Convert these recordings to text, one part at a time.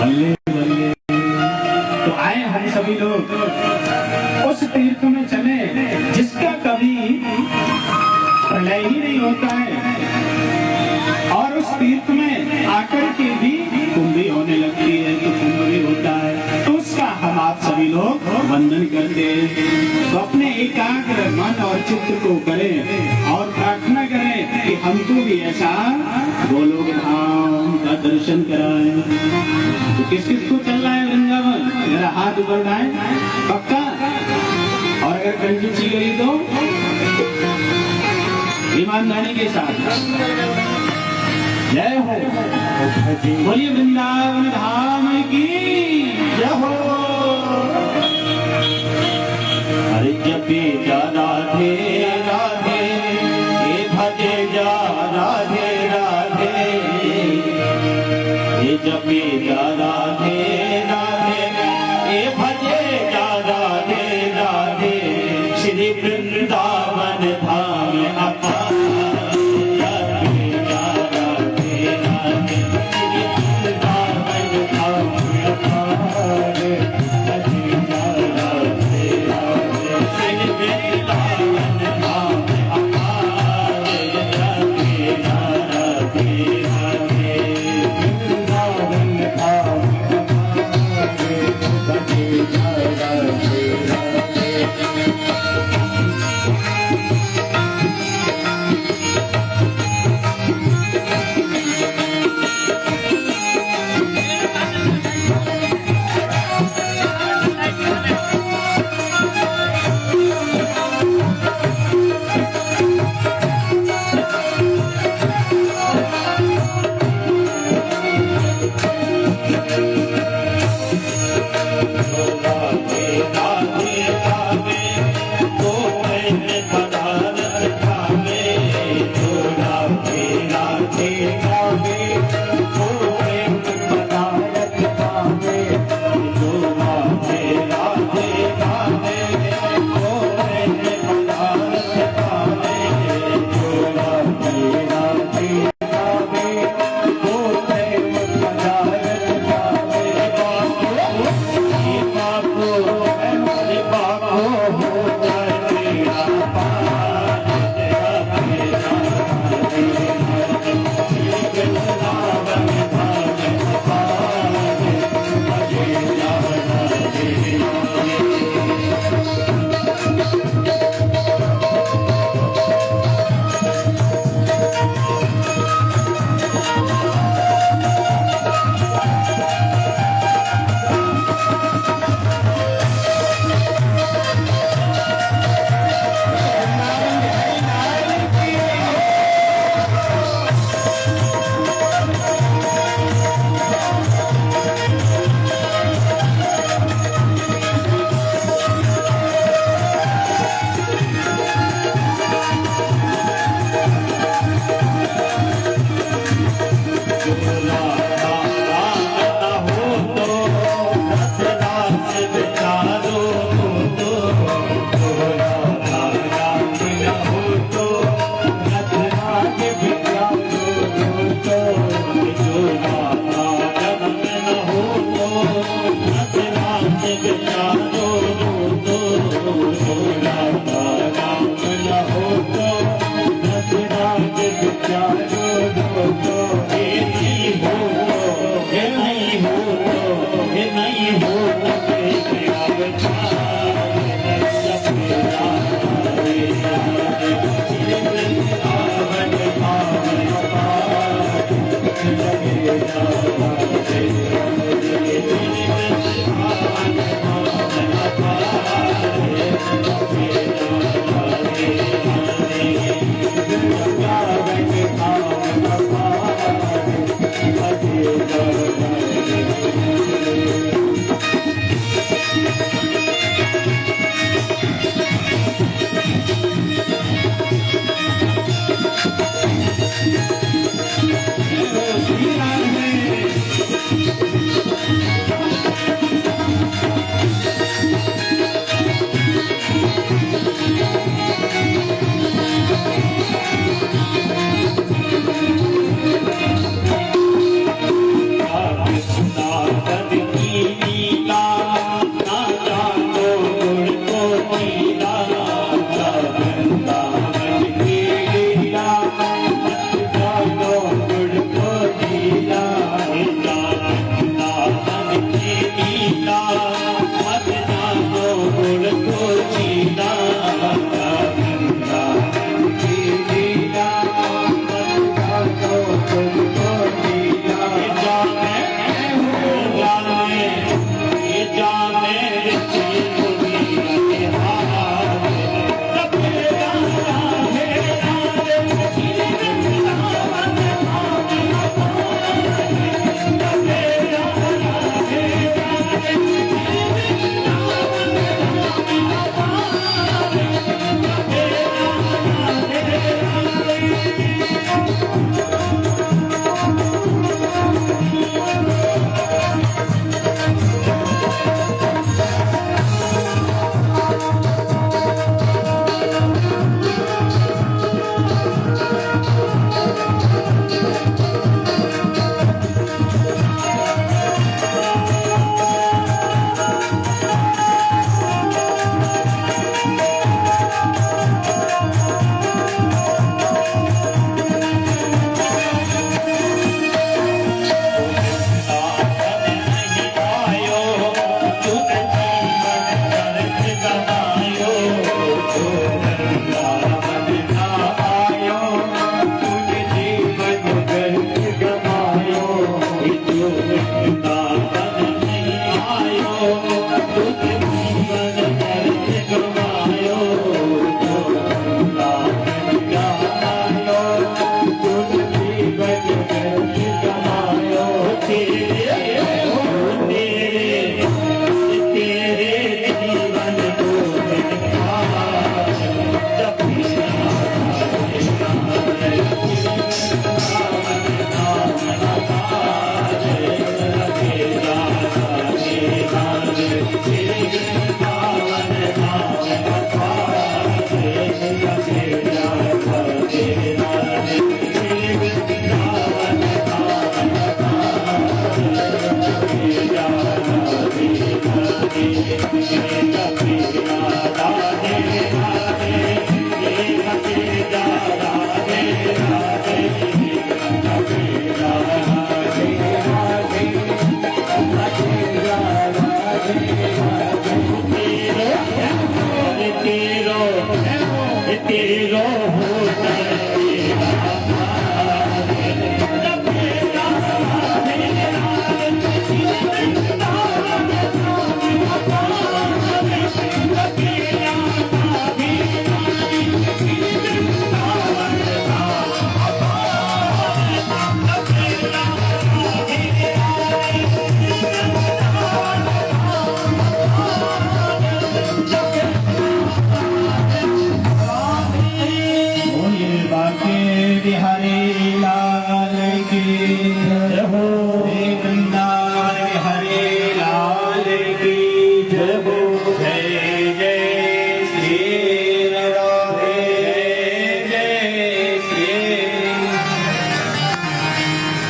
बल्ले बल्ले। तो आए हम सभी लोग उस तीर्थ में चले जिसका कभी प्रलय ही नहीं होता है, और उस तीर्थ में आकर के भी कुंभी होने लगती है तो कुंभ भी होता है, तो उसका हम आप सभी लोग वंदन करते हैं। तो अपने एकाग्र मन और चित्त को करें और प्रार्थना करें कि हमको भी ऐसा गोलोक धाम का दर्शन कराएं। तो किस किस को चल रहा है वृंदावन? मेरा हाथ ऊपर उठाएं, पक्का? और अगर कंजूसी करी तो ईमानदारी के साथ जय हो। बोलिए वृंदावन धाम की जय हो। हरि जपे जा राधे राधे, ये भजे जा राधे राधे, ये जपे जा राधे राधे, ये भजे जा राधे राधे। श्री वृंदावन धाम अपा जपे जा राधे राधे, श्री वृंदावन धाम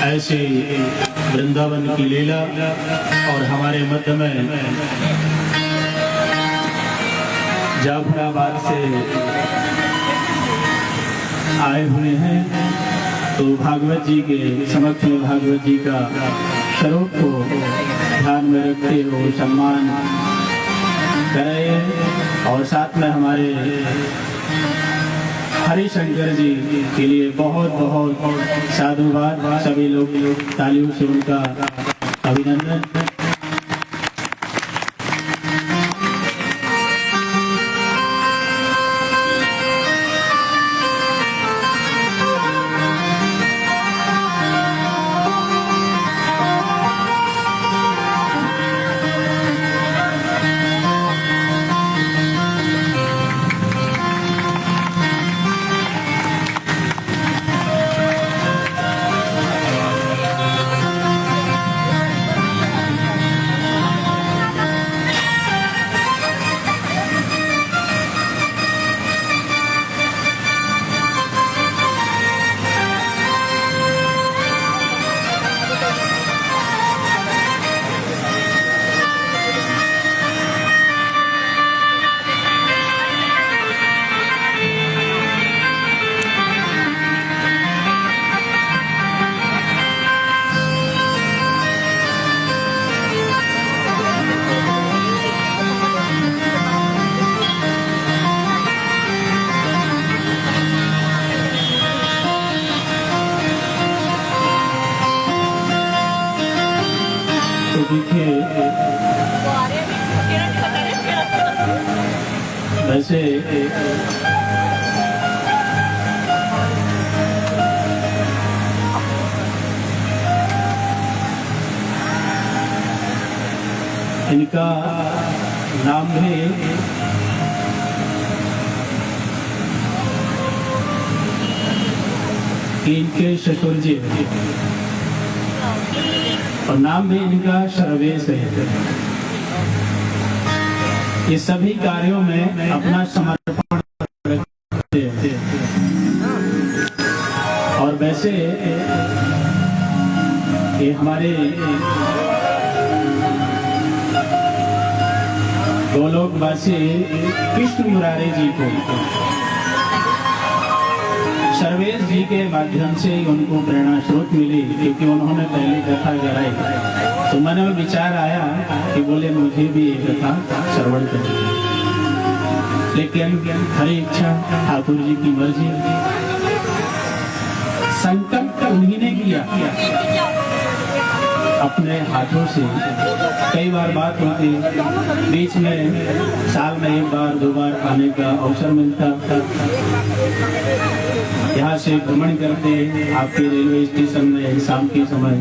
ऐसे वृंदावन की लीला और हमारे मध्य में जाफराबाद से आए हुए हैं, तो भागवत जी के समक्ष में भागवत जी का स्वरूप को ध्यान में रखते हुए सम्मान करें और साथ में हमारे हरिशंकर जी के लिए बहुत बहुत साधुवाद। सभी लोग तालियों से उनका अभिनंदन। वैसे इनका नाम है इनके शकुर जी और नाम भी इनका सर्वेश है। ये सभी कार्यों में अपना समर्पण रखते हैं और वैसे ये हमारे गोलोकवासी कृष्ण मुरारी जी को सर्वेश जी के माध्यम से उनको प्रेरणा स्रोत मिली, क्योंकि उन्होंने पहली कथा कराई तो मन में विचार आया कि बोले मुझे भी ये कथा श्रवण करनी, लेकिन हरी इच्छा ठाकुर जी की मर्जी। संकल्प उन्हीं ने किया अपने हाथों से। कई बार बात होती, बीच में साल में एक बार दो बार आने का अवसर मिलता था। यहाँ से भ्रमण करते आपके रेलवे स्टेशन में शाम के समय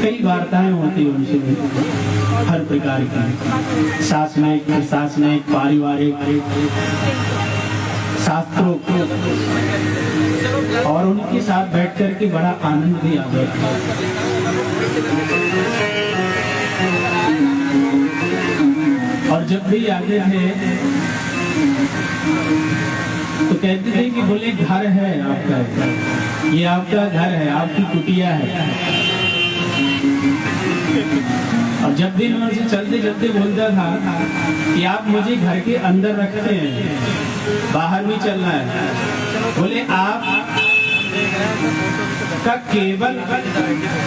कई वार्ताएं होती उनसे, हर प्रकार की शासनिक पारिवारिक शास्त्रों और उनके साथ बैठ कर के बड़ा आनंद भी आता था। और जब भी आते थे तो कहते थे कि बोले घर है आपका, ये आपका घर है, आपकी कुटिया है। और जब दिन उनसे चलते चलते बोलता था कि आप मुझे घर के अंदर रखते हैं, बाहर भी चलना है। बोले आप का केवल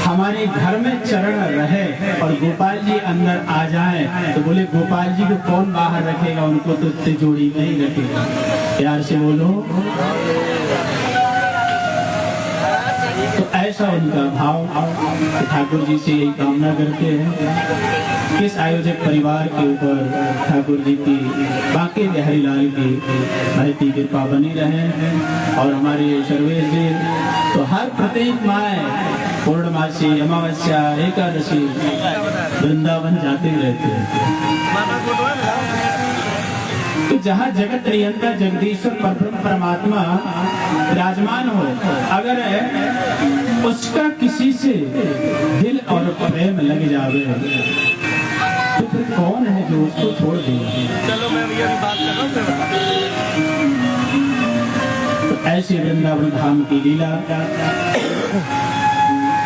हमारे घर में चरण रहे और गोपाल जी अंदर आ जाएं, तो बोले गोपाल जी को कौन बाहर रखेगा, उनको तो तिजोरी में ही रखेगा। प्यार से बोलो। तो ऐसा उनका भाव ठाकुर जी से यही कामना करते हैं। किस आयोजक परिवार के ऊपर ठाकुर जी की, बांके बिहारी लाल की महती कृपा बनी रहे। और हमारे सर्वेश जी तो हर प्रत्येक माए पूर्णमासी, अमावस्या, एकादशी वृंदावन जाते रहते हैं। तो जहाँ जगत नियंता जगदीश्वर परब्रह्म परमात्मा विराजमान हो, अगर उसका किसी से दिल और प्रेम लग जावे तो फिर कौन है जो उसको छोड़ देगा। चलो मैं अभी बात कर रहा हूं। तो ऐसे वृंदावन धाम की लीला।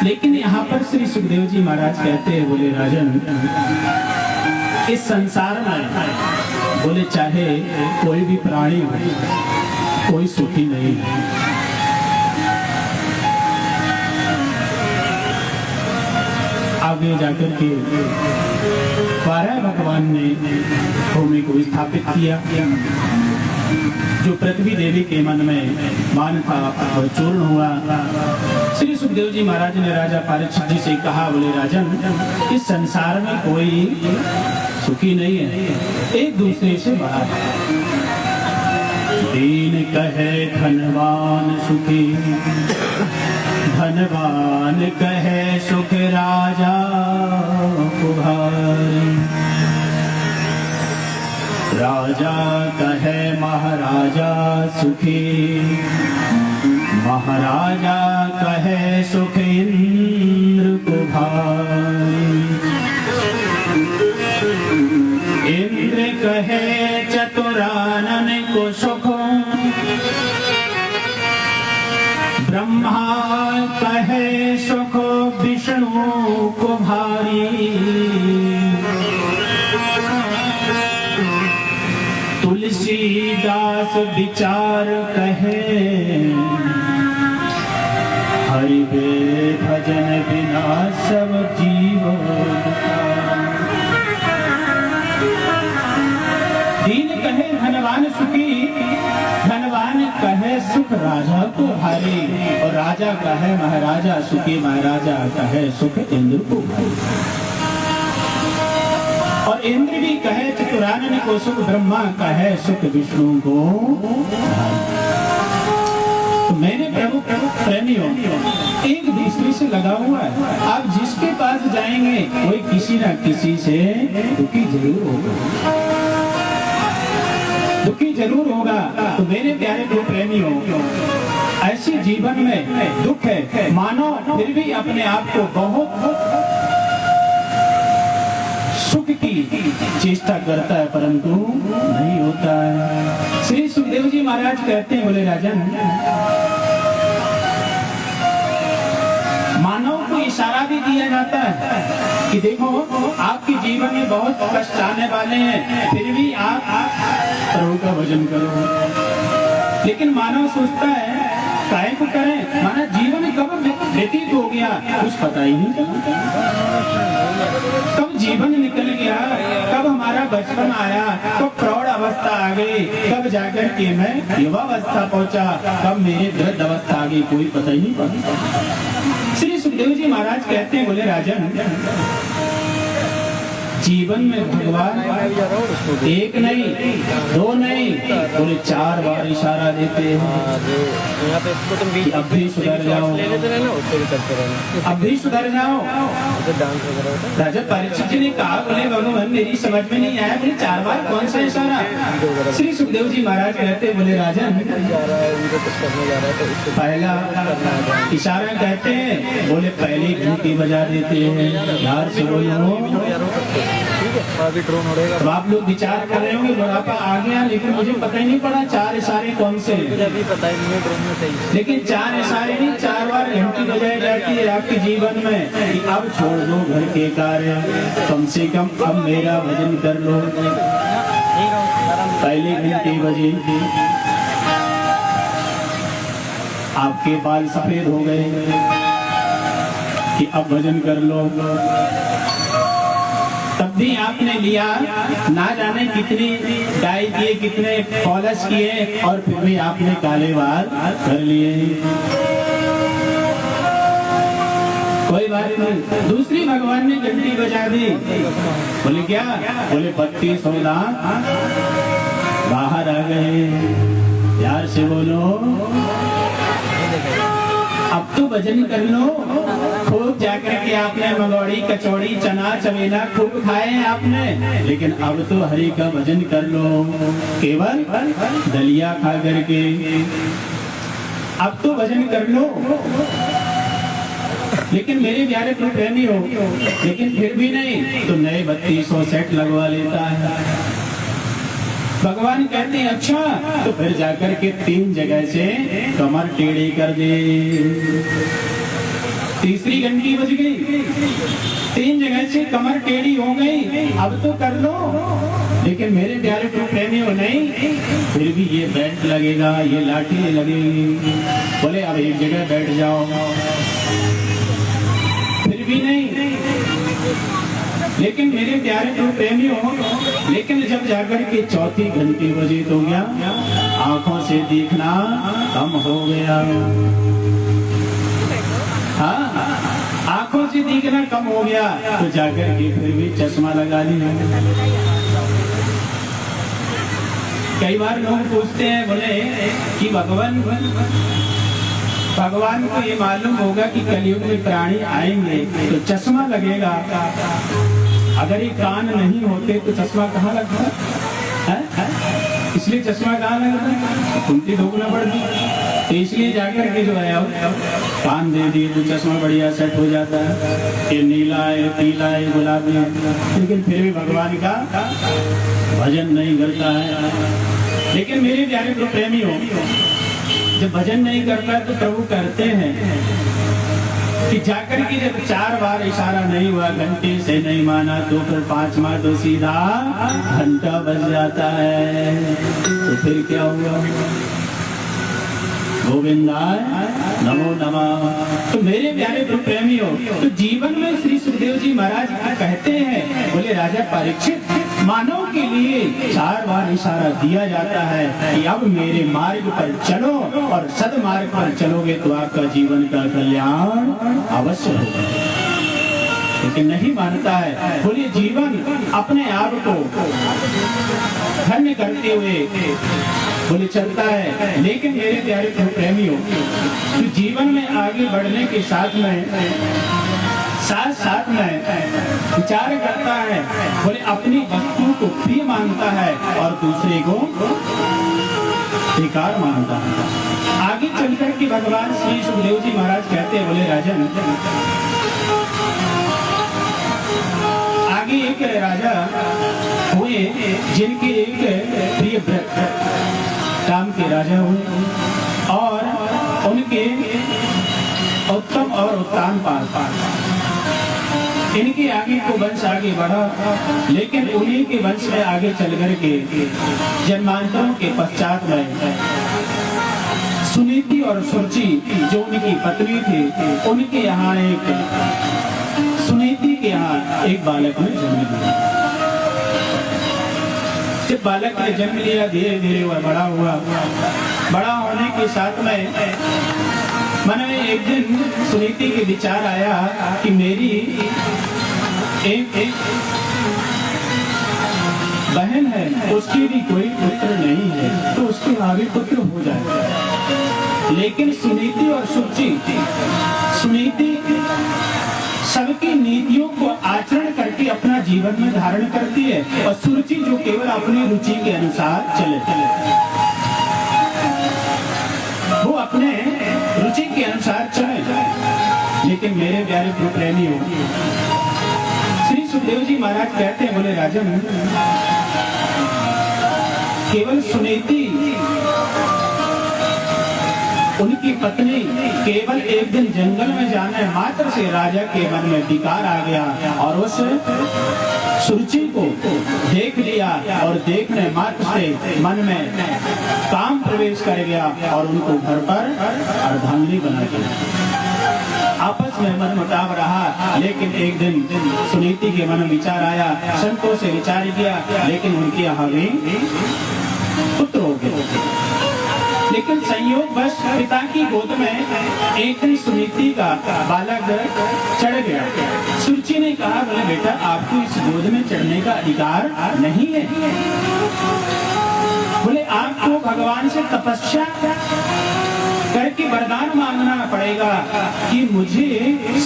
लेकिन यहाँ पर श्री सुखदेव जी महाराज कहते हैं, बोले राजन, इस संसार में बोले चाहे कोई भी प्राणी हो, कोई सुखी नहीं है। आगे जाकर के 12 भगवान ने भूमि को स्थापित किया। जो पृथ्वी देवी के मन में मान था और चूर्ण हुआ। श्री सुखदेव जी महाराज ने राजा परीक्षित जी से कहा, बोले राजन, इस संसार में कोई सुखी नहीं है, एक दूसरे से बड़ा है। दीन कहे धनवान सुखी, धनवान कहे सुख राजा कुभारी। राजा कहे महाराजा सुखी, महाराजा कहे सुख इंद्र कुभारी। इंद्र कहे चतुरानन को सुख, ब्रह्मा कहे सुख विष्णु को भारी। तुलसीदास विचार कहे, हरि वे भजन बिना सब जीव। दीन कहे धनवान सुखी, धनवान कहे सुख राजा को भारी। और राजा कहे महाराजा सुखी, महाराजा कहे सुख इंद्र को भारी। और इंद्र भी कहे चतुरानन को सुख, ब्रह्मा कहे सुख विष्णु को भारी। तो मेरे प्रभु प्रेमियों, एक दूसरे से लगा हुआ है। आप जिसके पास जाएंगे कोई किसी न किसी से दुखी जरूर होगा, दुखी जरूर होगा। तो मेरे प्यारे दो प्रेमियों, ऐसे जीवन में दुख है, मानो फिर भी अपने आप को बहुत सुख की चेष्टा करता है, परंतु नहीं होता है। श्री सुखदेव जी महाराज कहते हैं, बोले राजन, मानव को इशारा भी दिया जाता है कि देखो आपके जीवन में बहुत कष्ट आने वाले हैं, फिर भी आप प्रभु का भजन करो। लेकिन मानव सोचता है काहे को करें, माना जीवन कब व्यतीत हो गया कुछ पता ही नहीं चला, कब जीवन निकल गया, कब हमारा बचपन आया, कब प्रौढ़ अवस्था आ गई, कब जाकर के मैं युवावस्था पहुंचा, कब मेरे वृद्ध अवस्था आ गई, कोई पता ही नहीं पड़ा। श्री सुखदेव जी महाराज कहते हैं, बोले राजन, जीवन में भगवान एक नहीं, दो नहीं, बोले 4 बार इशारा देते हैं कि अब भी सुधर जाओ, अब भी सुधर जाओ। राजा परीक्षित जी ने कहा, बोले भगवान मेरी समझ में नहीं आया, बोले 4 बार कौन सा इशारा। श्री सुखदेव जी महाराज कहते, बोले राजन, पहला इशारा कहते हैं, बोले पहले घंटी बजा देते हैं, यार से बोलो अभी ड्रोन उड़ेगा। अब आप लोग विचार कर रहे होंगे बुढ़ापा आ गया, लेकिन मुझे पता ही नहीं पड़ा 4 इशारे कौन से हैं। मुझे अभी पता ही नहीं है ड्रोन में सही। लेकिन 4 इशारे नहीं, 4 बार घंटी बजाई जाती है आपके जीवन में कि अब छोड़ दो घर के कार्य, कम से कम अब मेरा भजन कर लो। पहले घंटे बजे आपके बाल सफेद हो गए कि अब भजन कर लो। तब भी आपने लिया, ना जाने कितनी डाई किए, कितने पॉलिश किए, और फिर भी आपने काले बाल कर लिए। कोई बात नहीं। दूसरी भगवान ने घंटी बजा दी, बोले क्या? बोले 32 दांत बाहर आ गए। प्यार से बोलो, अब तो भजन कर लो। खूब जाकर के आपने मंगौड़ी, कचौड़ी, चना, चमेला खूब खाए हैं आपने, लेकिन अब तो हरि का भजन कर लो, केवल दलिया खा करके। अब तो भजन कर लो। लेकिन मेरे प्यारे तो प्रेमी हो, लेकिन फिर भी नहीं तो नए 3200 सेट लगवा लेता है। भगवान कहते हैं अच्छा, तो फिर जाकर के 3 जगह से कमर टेढ़ी कर दे। तीसरी घंटी बज गई, 3 जगह से कमर टेढ़ी हो गई, अब तो कर लो। लेकिन मेरे प्यारे तो प्रेमी हो, नहीं फिर भी ये बेल्ट लगेगा, ये लाठी लगेगी। बोले अब एक जगह बैठ जाओ, फिर भी नहीं। लेकिन मेरे प्यारे तो प्रेमी हो, लेकिन जब जाकर के 4थी घंटी बजी तो क्या? आंखों से देखना कम हो गया। हाँ, आंखों से देखना कम हो गया, तो जाकर के फिर भी चश्मा लगा लिया। कई बार लोग पूछते हैं, बोले कि भगवान को ये मालूम होगा कि कलयुग में प्राणी आएंगे तो चश्मा लगेगा। अगर ये कान नहीं होते तो चश्मा कहाँ लगता है? इसलिए चश्मा कहाँ लगता? कुंती ढोकना पड़ती, तो इसलिए जाकर के जो है कान दे दिए तो चश्मा बढ़िया सेट हो जाता है। ये नीला है, पीला है, गुलाबी है, लेकिन फिर भी भगवान का भजन नहीं करता है। लेकिन मेरे प्यारे तो प्रेमी हो, जब भजन नहीं करता तो प्रभु करते हैं कि जाकर के जब 4 बार इशारा नहीं हुआ, घंटे से नहीं माना, तो फिर 5वां तो सीधा घंटा बज जाता है। तो फिर क्या हुआ? गोविंदाय नमो नमः। तो मेरे प्यारे तो प्रेमी हो, तो जीवन में श्री सुखदेव जी महाराज कहते हैं, बोले राजा परीक्षित, मानव के लिए 4 बार इशारा दिया जाता है कि अब मेरे मार्ग पर चलो, और सदमार्ग पर चलोगे तो आपका जीवन का कल्याण अवश्य होगा। लेकिन नहीं मानता है। बोलिए जीवन अपने आप को धन्य करते हुए बोले चलता है। लेकिन मेरे प्यारे प्रेमियों, तो जीवन में आगे बढ़ने के साथ में विचार करता है, बोले अपनी वस्तु को प्रिय मानता है और दूसरे को बेकार मानता है। आगे चलकर के भगवान श्री सुखदेव जी महाराज कहते हैं, बोले राजन, आगे एक राजा हुए जिनके एक प्रिय व्रत राम के राजा हुए, और उनके उत्तम और उत्तान पाल इनके आगे को वंश आगे बढ़ा। लेकिन उन्हीं के वंश में आगे चल कर के जन्मांतरों के पश्चात में सुनीति और सुरुचि जो उनकी पत्नी थी, उनके यहाँ सुनीति के यहाँ एक बालक ने जन्म लिया। जब बालक ने जन्म लिया, धीरे धीरे वह बड़ा हुआ। बड़ा होने के साथ में मन में एक दिन सुनीति के विचार आया कि मेरी एक बहन है, उसकी भी कोई पुत्र नहीं है, तो उसके आगे पुत्र हो जाए। लेकिन सुनीति और सुनीति सबकी नीतियों को आचरण करके अपना जीवन में धारण करती है, और सुरुचि जो केवल अपनी रुचि के अनुसार चले वो अपने रुचि के अनुसार चले। लेकिन मेरे प्यारे प्रेमियों, श्री सुखदेव जी महाराज कहते हैं, बोले राजन, केवल सुनीति उनकी पत्नी केवल एक दिन जंगल में जाने मात्र से राजा के मन में विकार आ गया और उस सुरुचि को देख लिया और देखने मात्र से मन में काम प्रवेश कर गया और उनको घर पर अर्धांगिनी बना दिया। आपस में मनमुटाव रहा, लेकिन एक दिन सुनीति के मन में विचार आया, संतों से विचार किया, लेकिन उनके यहाँ भी पुत्र हो गए। लेकिन संयोग बस पिता की गोद में एक दिन सुनीति का बालक चढ़ गया। सुरुचि ने कहा, बोले बेटा आपको इस गोद में चढ़ने का अधिकार नहीं है, बोले आपको भगवान से तपस्या करके वरदान मांगना पड़ेगा कि मुझे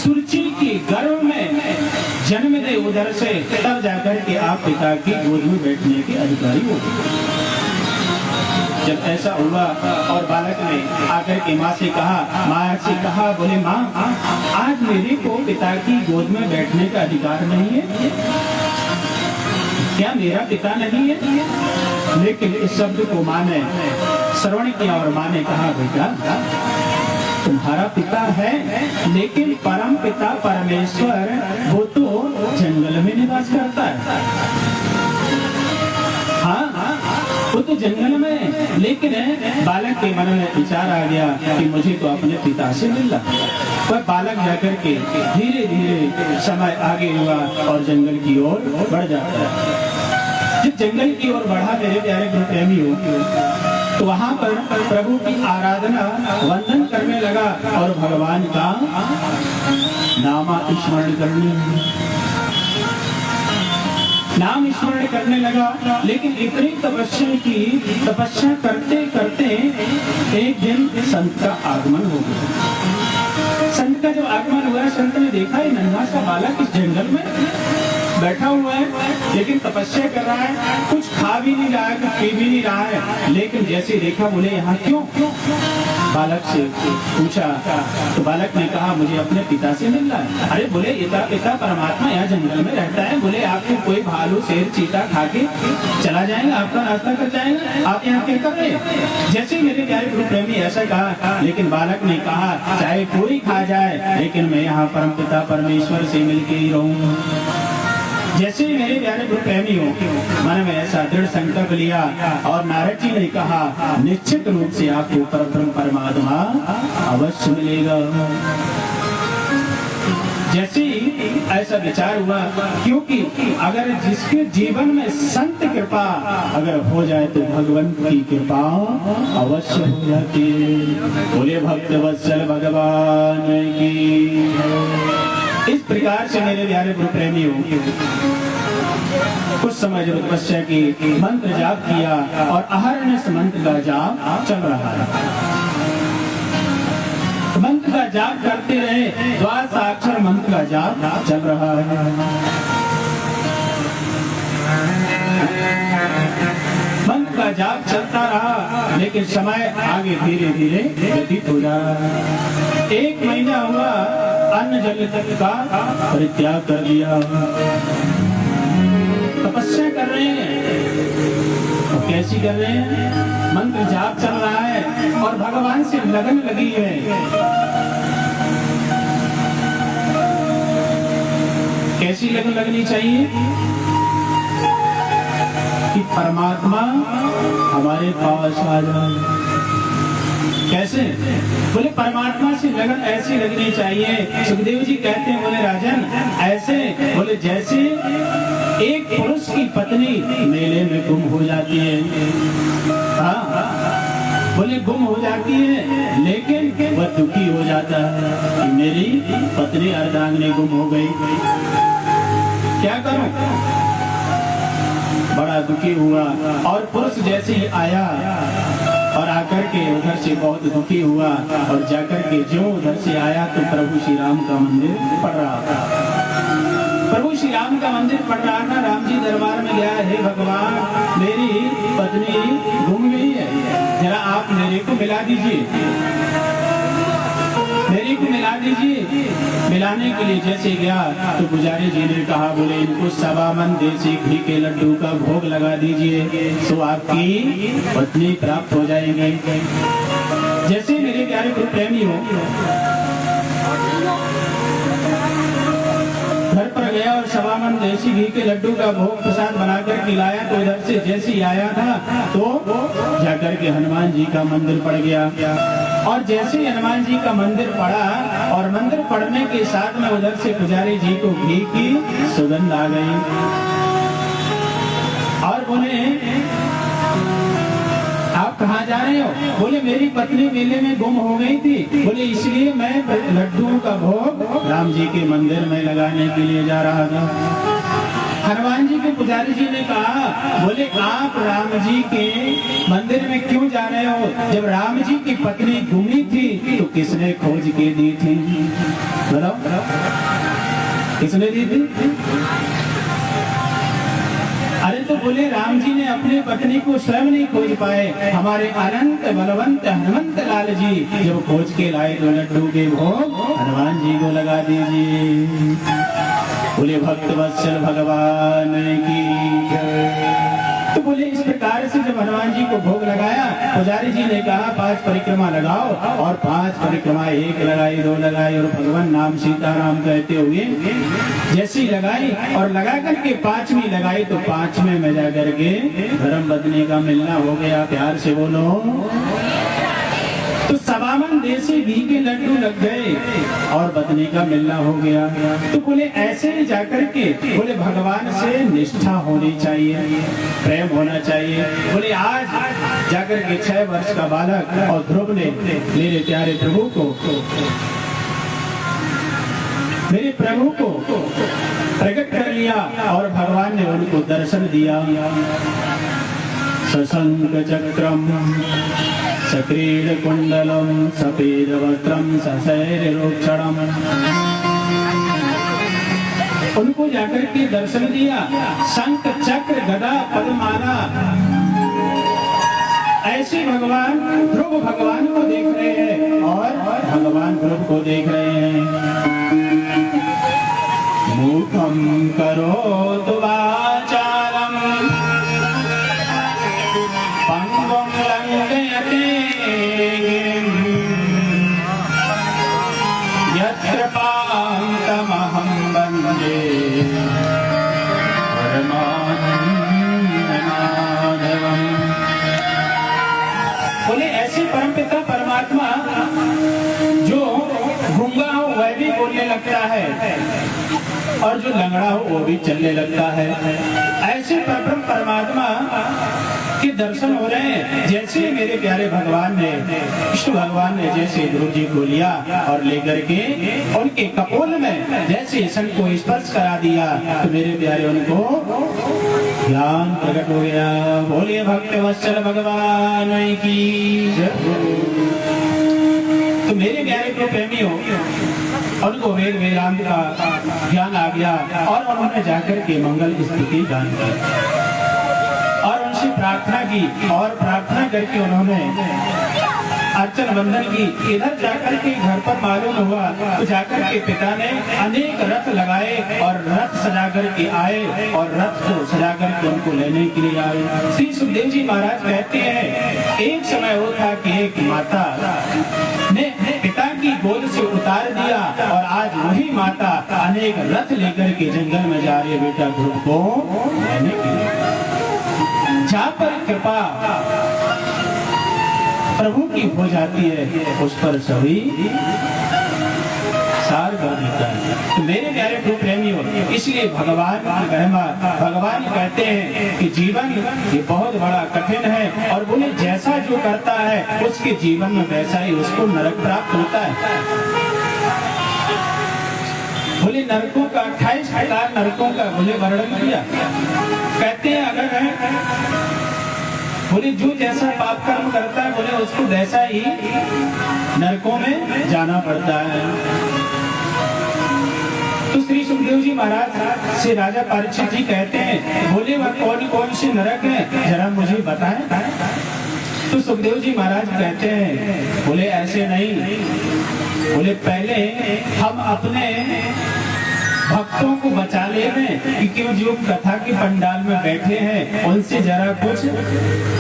सुरुचि के गर्भ में जन्म दे उधर से, तब जाकर के आप पिता की गोद में बैठने के अधिकारी हो। जब ऐसा हुआ और बालक ने आकर के माँ से कहा, बोले माँ आज मेरे को पिता की गोद में बैठने का अधिकार नहीं है, क्या मेरा पिता नहीं है? लेकिन इस शब्द को माँ ने श्रवण किया और माँ ने कहा, बेटा तुम्हारा पिता है, लेकिन परम पिता परमेश्वर वो तो जंगल में निवास करता है। हाँ वो तो जंगल में, लेकिन बालक के मन में विचार आ गया कि मुझे तो अपने पिता से मिलना। पर बालक जाकर के धीरे धीरे समय आगे हुआ और जंगल की ओर बढ़ जाता है। जब जंगल की ओर बढ़ा मेरे प्यारे गुरु प्रेमी हो, तो वहां पर प्रभु की आराधना वंदन करने लगा और भगवान का नाम स्मरण करने लगा। लेकिन इतनी तपस्या करते करते एक दिन संत का आगमन हो गया। संत का जो आगमन हुआ, संत ने देखा ये नन्हा सा बालक इस जंगल में बैठा हुआ है, लेकिन तपस्या कर रहा है, कुछ खा भी नहीं रहा है, कुछ पी भी नहीं रहा है। लेकिन जैसे देखा, बोले यहाँ क्यों? बालक से पूछा तो बालक ने कहा, मुझे अपने पिता से मिलना है। अरे बोले पिता परमात्मा यहाँ जंगल में रहता है, बोले आपको कोई भालू शेर चीता खा के चला जाएगा, आपका नाश्ता कर जाएगा, आप यहाँ क्या कर रहे हैं? जैसे मेरे प्यारे गुरु प्रेमी ऐसा कहा, लेकिन बालक ने कहा, चाहे कोई खा जाए, लेकिन मैं यहाँ परम पिता परमेश्वर से मिलके ही रहूँ। जैसे ही मेरे प्यारे गुरु प्रेमी हो, मन में ऐसा दृढ़ संकल्प लिया और नारद जी ने कहा, निश्चित रूप से आपको परब्रह्म परमात्मा अवश्य मिलेगा। जैसे ही ऐसा विचार हुआ, क्योंकि अगर जिसके जीवन में संत कृपा अगर हो जाए तो भगवान की कृपा अवश्य हो जाती है। बोले भक्त वत्सल भगवान की। इस प्रकार से मेरे प्यारे गुरु प्रेमी हो, कुछ समय जब तपस्या की मंत्र जाप किया और अहर्निश मंत्र का जाप चल रहा है। मंत्र का जाप करते रहे, द्वादशाक्षर मंत्र का जाप चल रहा है। मंत्र का जाप चलता रहा, लेकिन समय आगे धीरे धीरे व्यतीत हो जा रहा। 1 महीना हुआ, अन्न जल तक का परित्याग कर दिया। तपस्या कर रहे हैं, तो कैसी कर रहे हैं? मंत्र जाप चल रहा है और भगवान से लगन लगी है। कैसी लगन लगनी चाहिए कि परमात्मा हमारे पास आ जाए। कैसे? बोले परमात्मा से लगन ऐसी लगनी चाहिए। सुखदेव जी कहते हैं, बोले राजन ऐसे, बोले जैसे एक पुरुष की पत्नी मेले में गुम हो जाती है। हाँ, बोले गुम हो जाती है, लेकिन वह दुखी हो जाता है कि मेरी पत्नी अर्धांगिनी गुम हो गई, क्या करूं? बड़ा दुखी हुआ। और पुरुष जैसे ही आया और आकर के उधर से बहुत दुखी हुआ और जाकर के जो उधर से आया तो प्रभु श्री राम का मंदिर पड़ रहा था। प्रभु श्री राम का मंदिर पड़ रहा था। राम जी दरबार में गया, हे भगवान मेरी पत्नी गुम गई है, जरा आप मेरे को मिला दीजिए। मेरी मेरे को मिला दीजिए। मिलाने के लिए जैसे गया तो पुजारी जी ने कहा, बोले इनको 1.25 मन देसी घी के लड्डू का भोग लगा दीजिए तो आपकी पत्नी प्राप्त हो जाएंगे। जैसे मेरे प्यारे गुरु प्रेमी हो घर पर गया और 1.25 मन देसी घी के लड्डू का भोग प्रसाद बनाकर खिलाया तो उधर से जैसे ही आया था तो जाकर के हनुमान जी का मंदिर पड़ गया। और जैसे ही हनुमान जी का मंदिर पड़ा और मंदिर पड़ने के साथ में उधर से पुजारी जी को घी की सुगंध आ गई और बोले आप कहाँ जा रहे हो? बोले मेरी पत्नी मेले में गुम हो गई थी, बोले इसलिए मैं लड्डू का भोग राम जी के मंदिर में लगाने के लिए जा रहा था। हनुमान जी के पुजारी जी ने कहा, बोले आप राम जी के मंदिर में क्यों जा रहे हो? जब राम जी की पत्नी गुमी थी तो किसने खोज के दी थी? बताओ किसने दी थी? अरे तो बोले राम जी ने अपनी पत्नी को स्वयं नहीं खोज पाए, हमारे अनंत बलवंत हनुमंत लाल जी जब खोज के लाए तो लड्डू के भोग हनुमान जी को लगा दीजिए। बोले भक्त वत्सल भगवान की जय। तो बोले इस प्रकार से जब हनुमान जी को भोग लगाया पुजारी जी ने कहा 5 परिक्रमा लगाओ और 5 परिक्रमा 1 लगाई 2 लगाई और भगवान नाम सीताराम कहते हुए जैसी लगाई और लगा करके 5वीं लगाई तो 5वें में जा करके धर्म बदने का मिलना हो गया। प्यार से बोलो तो 1.25 मन देसी घी के लड्डू लग गए और बदनी का मिलना हो गया। तो बोले ऐसे ही जाकर के बोले भगवान से निष्ठा होनी चाहिए, प्रेम होना चाहिए। बोले आज जाकर के 6 वर्ष का बालक और ध्रुव ने मेरे प्यारे प्रभु को प्रकट कर लिया और भगवान ने उनको दर्शन दिया। सशंक चक्रम सक्रीड कुंडलम सफेद वस्त्रम सशैरोक्षणम, उनको जाकर के दर्शन दिया। शंख चक्र गदा पद्माला, ऐसे भगवान ध्रुव भगवान को देख रहे हैं और भगवान ध्रुव को देख रहे हैं। मुखम करोतु वाचालम पंगुम लंघयते गिरिं यत्र पान्तमहं वन्दे परमानन्दमाधवम्। बोले ऐसे परमपिता परमात्मा जो गूंगा हो वह भी बोलने लगता है और जो लंगड़ा हो वो भी चलने लगता है, ऐसे परम परमात्मा के दर्शन हो रहे हैं। जैसे मेरे प्यारे भगवान ने विष्णु भगवान ने जैसे ध्रुव जी को लिया और लेकर के उनके कपोल में जैसे शंख को स्पर्श करा दिया तो मेरे प्यारे उनको ज्ञान प्रकट हो गया। बोलिए भक्त वत्सल भगवान की जय। तो मेरे प्यारे को प्रेमी हो उनको वेद वेदांत का ज्ञान आ गया और उन्होंने जाकर के मंगल स्तुति गान की और उनसे प्रार्थना की और प्रार्थना करके उन्होंने अर्चन वंदन की। इधर जाकर के घर पर मालूम हुआ तो जाकर के पिता ने अनेक रथ लगाए और रथ सजा करके आए और रथ को सजा करके उनको लेने के लिए आए। श्री सुखदेव जी महाराज कहते हैं एक समय वो था कि एक माता ने पिता की गोद से उतार दिया और आज वही माता अनेक रथ लेकर के जंगल में जा रही है बेटा ध्रुव को लेने के लिए। जहाँ पर कृपा प्रभु की हो जाती है उस पर सभी सार कर देता है। तो मेरे प्यारे प्रभु प्रेमी हो, इसलिए भगवान की महिमा भगवान कहते हैं कि जीवन ये बहुत बड़ा कठिन है और बोले जैसा जो करता है उसके जीवन में वैसा ही उसको नरक प्राप्त होता है। बोले नरकों का 28 प्रकार नरकों का बोले वर्णन किया। कहते हैं अगर बोले जो जैसा पाप कर्म करता है बोले उसको वैसा ही नरकों में जाना पड़ता है। तो श्री सुखदेव जी महाराज से राजा परीक्षित जी कहते हैं बोले वह कौन कौन से नरक हैं जरा मुझे बताएं। तो सुखदेव जी महाराज कहते हैं, बोले ऐसे नहीं, बोले पहले हम अपने भक्तों को बचा ले में कि क्यों जो कथा के पंडाल में बैठे हैं उनसे जरा कुछ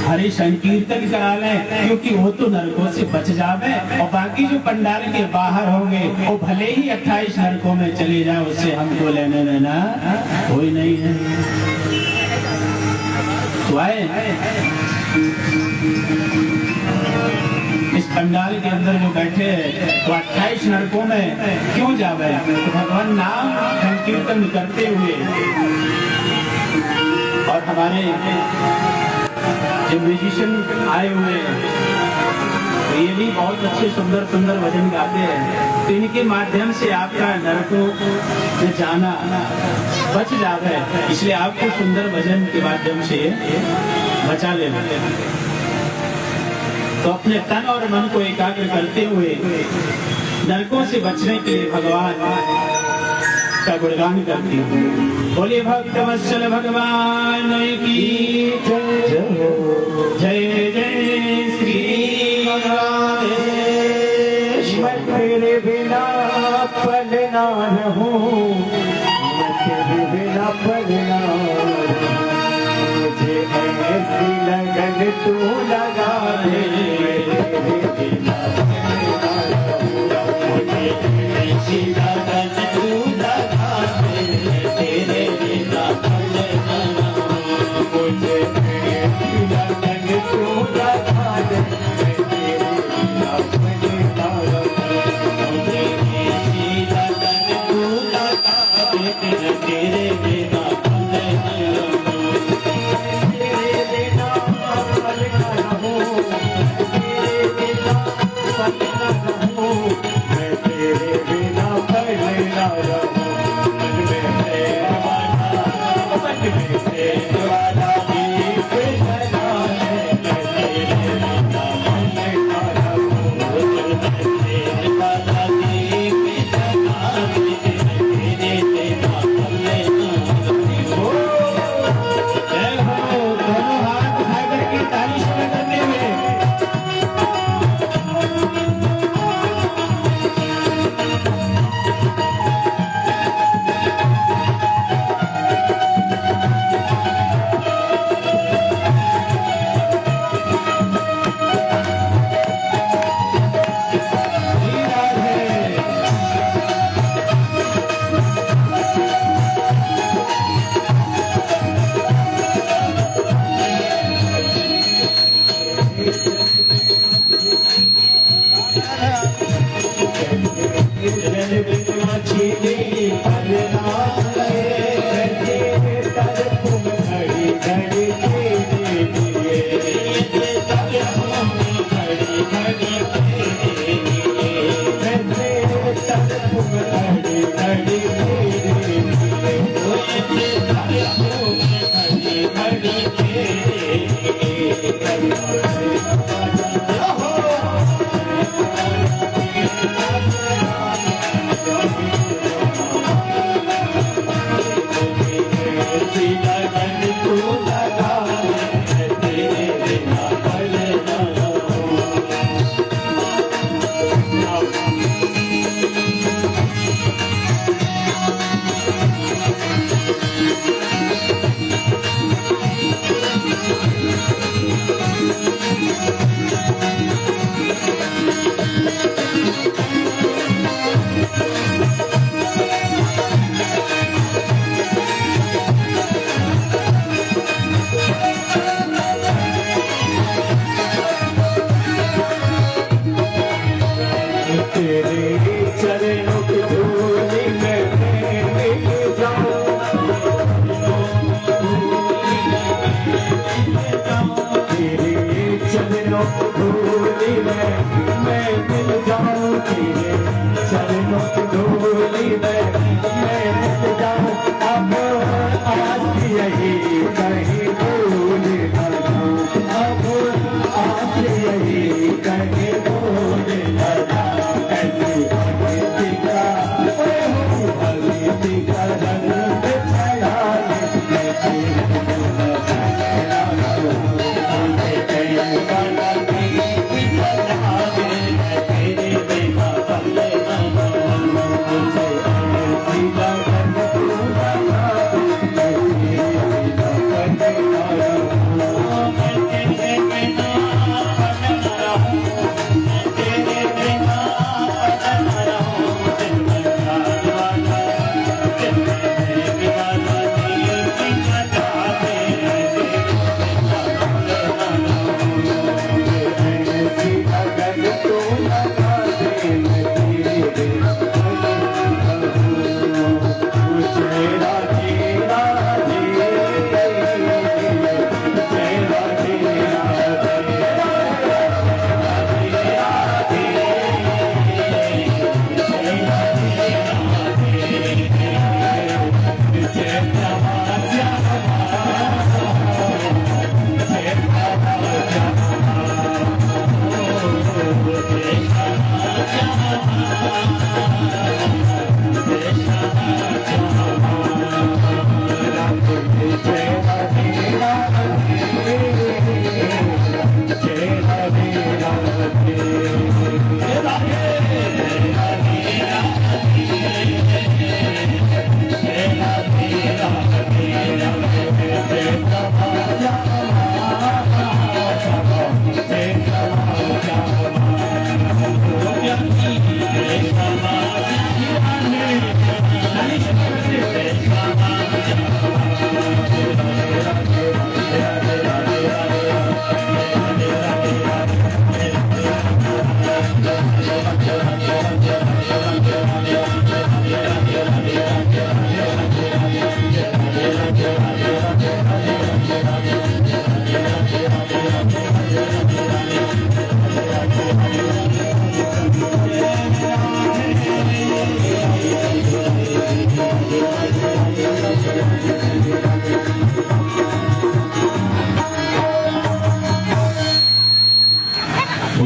हरि संकीर्तन करा लें, क्योंकि वो तो नरकों से बच जावे, और बाकी जो पंडाल के बाहर होंगे वो भले ही 28 नरकों में चले जाए, उससे हमको लेने देना कोई नहीं है। तो आए इस पंडाल के अंदर जो बैठे हैं तो 28 नरकों में क्यों जावे, तो भगवान नाम संकीर्तन करते हुए, और हमारे जो म्यूजिशियन आए हुए हैं तो ये भी बहुत अच्छे सुंदर सुंदर भजन गाते हैं, तो इनके माध्यम से आपका नरकों में जाना बच जावे, इसलिए आपको सुंदर भजन के माध्यम से बचा लेना। तो अपने तन और मन को एकाग्र करते हुए नरकों से बचने के लिए भगवान का गुणगान करती हूँ। बोले भक्त वत्सल भगवान की जय जय श्री राधे। मैं तेरे बिना पल ना रहूं, मैं तेरे बिना पल ना रहूं, मुझे ऐसी लगन तू लगा दे, मैं तेरे बिना पल ना रहूं, मुझे ऐसी लगन तू लगा दे, मैं तेरे बिना पल ना रहूं, मुझे ऐसी लगन तू लगा दे, मैं तेरे बिना पल ना रहूं, मुझे ऐसी लगन तू लगा दे, मैं तेरे बिना पल ना रहूं, तेरे बिना पल ना रहूं, तेरे बिना पल ना रहूं, मैं तेरे बिना पल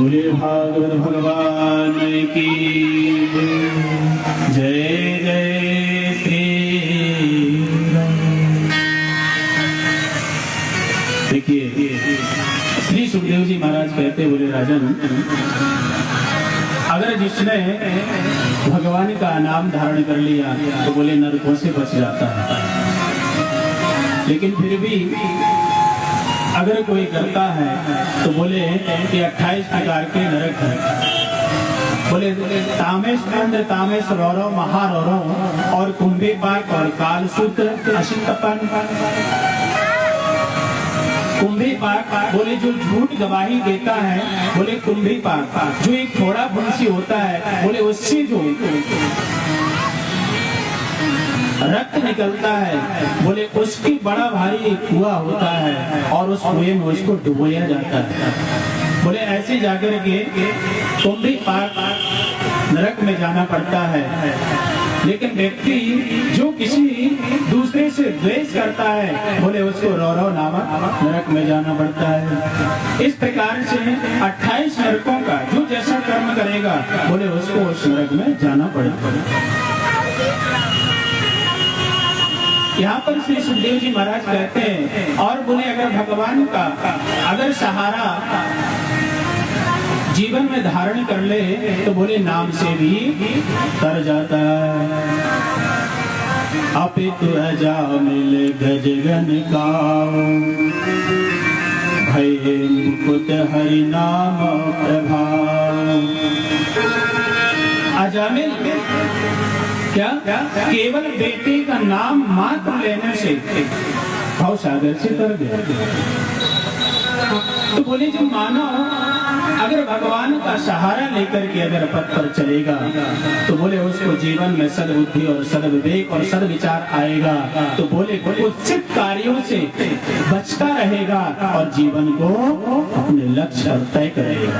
बोले भागवत भगवान की जय जय श्री राम। देखिए श्री सुखदेव जी महाराज कहते बोले राजन, अगर जिसने भगवान का नाम धारण कर लिया तो बोले नरकों से बच जाता है, लेकिन फिर भी अगर कोई करता है तो बोले कि 28 प्रकार के नरक हैं। बोले तामेश इंद्र, तामेश रौरव, महारौरव और कुंभे पाक और कालसूत्र, अशितपन, कुंभी पाक। बोले जो झूठ गवाही देता है, बोले कुंभी पाक। जो एक थोड़ा फुंसी होता है, बोले उससे जो रक्त निकलता है, बोले उसकी बड़ा भारी एक कुआं होता है और उस कुएं में उसको डुबोया जाता है। बोले ऐसे जाकर के कुंभी पाक नरक में जाना पड़ता है। लेकिन व्यक्ति जो किसी दूसरे से द्वेष करता है, बोले उसको रौरव नामक नरक में जाना पड़ता है। इस प्रकार से 28 नरकों का जो जैसा कर्म करेगा, बोले उसको उस नरक में जाना पड़ेगा। यहाँ पर श्री सुखदेव जी महाराज कहते हैं, और बोले अगर भगवान का अगर सहारा जीवन में धारण कर ले तो बोले नाम से भी तर जाता है। अपितु अजा मिल गजगन का भय मुकुट हरि नाम प्रभाव। अजामिल क्या केवल बेटे का नाम मात्र लेने से भाव सागर से तर गया। तो बोले जो मानव अगर भगवान का सहारा लेकर के अगर पथ पर चलेगा तो बोले उसको जीवन में सद्बुद्धि और सद्विवेक और सद्विचार आएगा। तो बोले कुत्सित कार्यों से बचता रहेगा और जीवन को अपने लक्ष्य पर तय करेगा।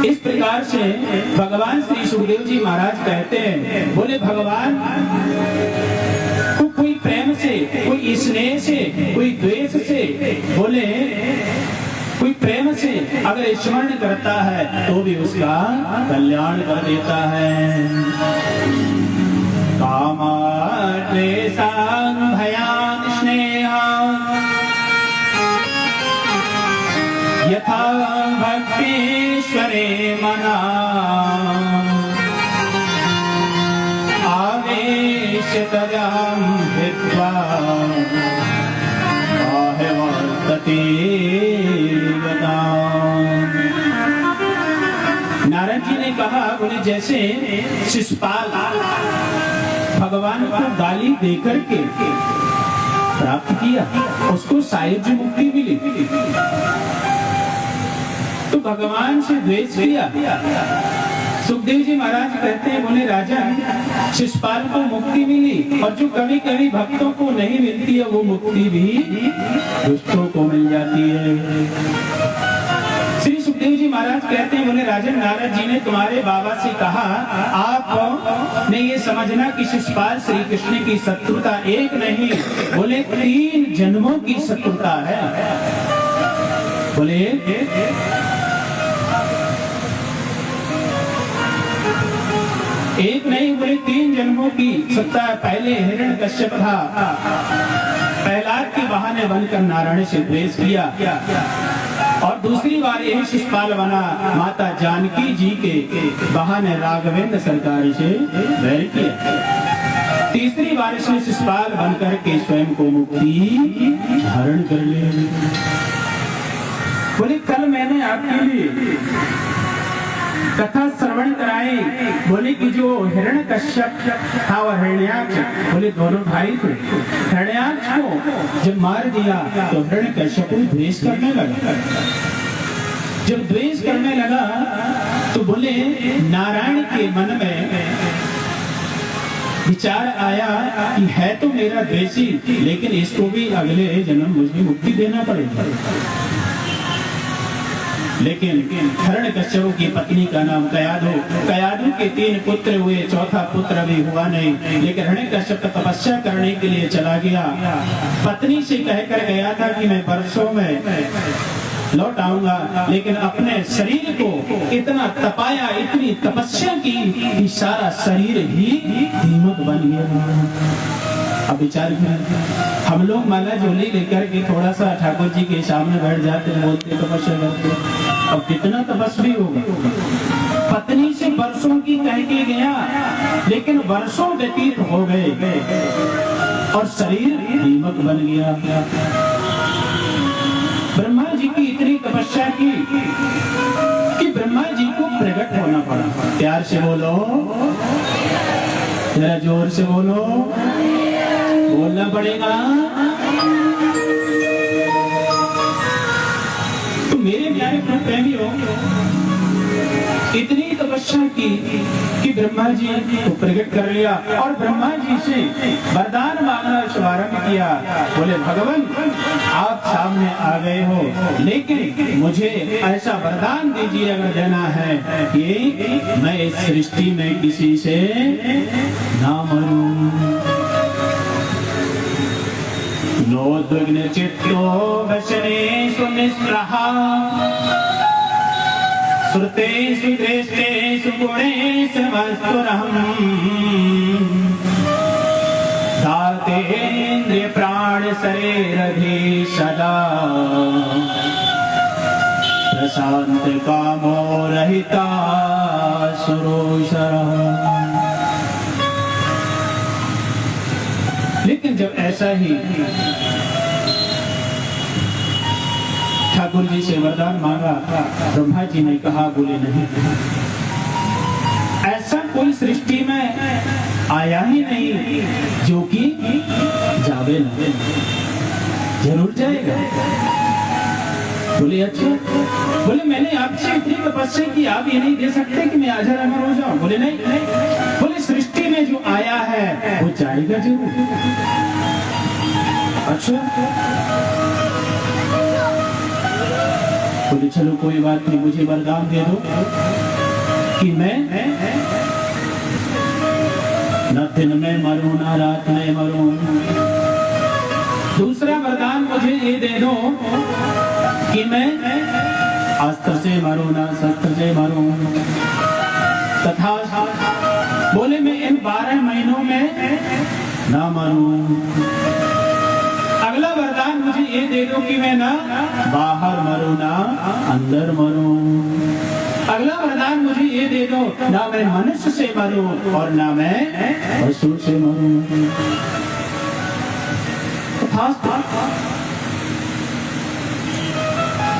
इस प्रकार से भगवान श्री सुखदेव जी महाराज कहते हैं, बोले भगवान को कोई प्रेम से, कोई स्नेह से, कोई द्वेष से, बोले कोई प्रेम से अगर स्मरण करता है तो भी उसका कल्याण कर देता है। कामा द्वेषान् भयान् स्नेहा यथा भक्तीश्वरे मना आवेश तजाम हित्वा आहवर्तते गताम्। नारद जी ने कहा, बोले जैसे शिशुपाल भगवान को गाली देकर के प्राप्त किया, उसको सायुज मुक्ति मिली, तो भगवान से द्वेष किया। सुखदेव जी महाराज कहते हैं, बोले राजन शिशुपाल को मुक्ति मिली और जो कभी कभी भक्तों को नहीं मिलती है वो मुक्ति भी दुष्टों को मिल जाती है। श्री सुखदेव जी महाराज कहते हैं, बोले राजन नारद जी ने तुम्हारे बाबा से कहा, आप ने ये समझना कि शिशुपाल श्री कृष्ण की शत्रुता एक नहीं, बोले 3 जन्मों की शत्रुता है। बोले एक नहीं, बोले 3 जन्मों की सत्ता। पहले हिरण्यकश्यप था, प्रहलाद के बहाने बनकर नारायण से द्वेष किया, और दूसरी बार यही शिशुपाल बना माता जानकी जी के बहाने राघवेंद्र सरकार से वैर किया। तीसरी बार इसने शिशुपाल बनकर के स्वयं को मुक्ति धारण कर ले। बोले कल मैंने आपके लिए कथा श्रवण कराई, बोले कि जो हिरण्यकश्यप था और हिरण्याक्ष, बोले दोनों भाई थे। हिरण्याक्ष को जब मार दिया तो हिरण्यकश्यप को द्वेष करने लगा। जब द्वेष करने लगा तो बोले नारायण के मन में विचार आया कि है तो मेरा द्वेषी, लेकिन इसको भी अगले जन्म मुझे मुक्ति देना पड़ेगा। लेकिन हिरण्यकश्यप की पत्नी का नाम कयाधु। कयाधु के 3 पुत्र हुए, चौथा पुत्र भी हुआ नहीं। लेकिन हिरण्यकश्यप तपस्या करने के लिए चला गया। पत्नी से कहकर गया था कि मैं वर्षों में लौट आऊंगा, लेकिन अपने शरीर को इतना तपाया, इतनी तपस्या की कि सारा शरीर ही दीमक बन गया। अब विचार हम लोग माला झोली लेकर के थोड़ा सा ठाकुर जी के सामने बैठ जाते, बोलते तपस्या करते, अब कितना तपस्वी होगा। पत्नी से वर्षों की कह के गया, लेकिन वर्षों व्यतीत हो गए और शरीर दीमक बन गया। ब्रह्मा जी की इतनी तपस्या की कि ब्रह्मा जी को प्रकट होना पड़ा। प्यार से बोलो, जरा जोर से बोलो, बोलना पड़ेगा। तो मेरे प्यारे प्रेमी हो, इतनी तपस्या की कि ब्रह्मा जी को प्रकट कर लिया और ब्रह्मा जी से वरदान मांगना शुभारंभ किया। बोले भगवान, आप सामने आ गए हो, लेकिन मुझे ऐसा वरदान दीजिए अगर देना है कि मैं इस सृष्टि में किसी से ना मरूं। नोद्विग्न चित्तो वचनेषु निःस्पृहा श्रुतेषु दृष्टेषु गुणेषु मत्सरहम् दातेन्द्रिय प्राण शरीरधि सदा प्रशांत कामो रहिता सुरोषरः। लेकिन जब ऐसा ही ठाकुर जी से वरदान मांगा, ब्रह्मा जी ने कहा, बोले नहीं, ऐसा कोई सृष्टि में आया ही नहीं जो कि जावे ना, जरूर जाएगा। बोले अच्छा, बोले मैंने आपसे इतनी तपस्या की, आप ये नहीं दे सकते कि मैं अजर अमर हो जाऊं? बोले नहीं, बोले सृष्टि में जो आया है वो जाएगा जरूर। अच्छा, बोले चलो कोई बात नहीं, मुझे वरदान दे दो कि मैं न दिन में मरूं न रात में मरूं। दूसरा वरदान मुझे ये दे दो कि मैं अस्त्र से मरूं न शस्त्र से मरूं। तथा बोले मैं इन 12 महीनों में ना मरूं। अगला वरदान मुझे ये दे दो कि मैं ना बाहर मरूं ना अंदर मरूं। अगला वरदान मुझे ये दे दो, ना मैं मनुष्य से मरूं और ना मैं पशु से मरूं।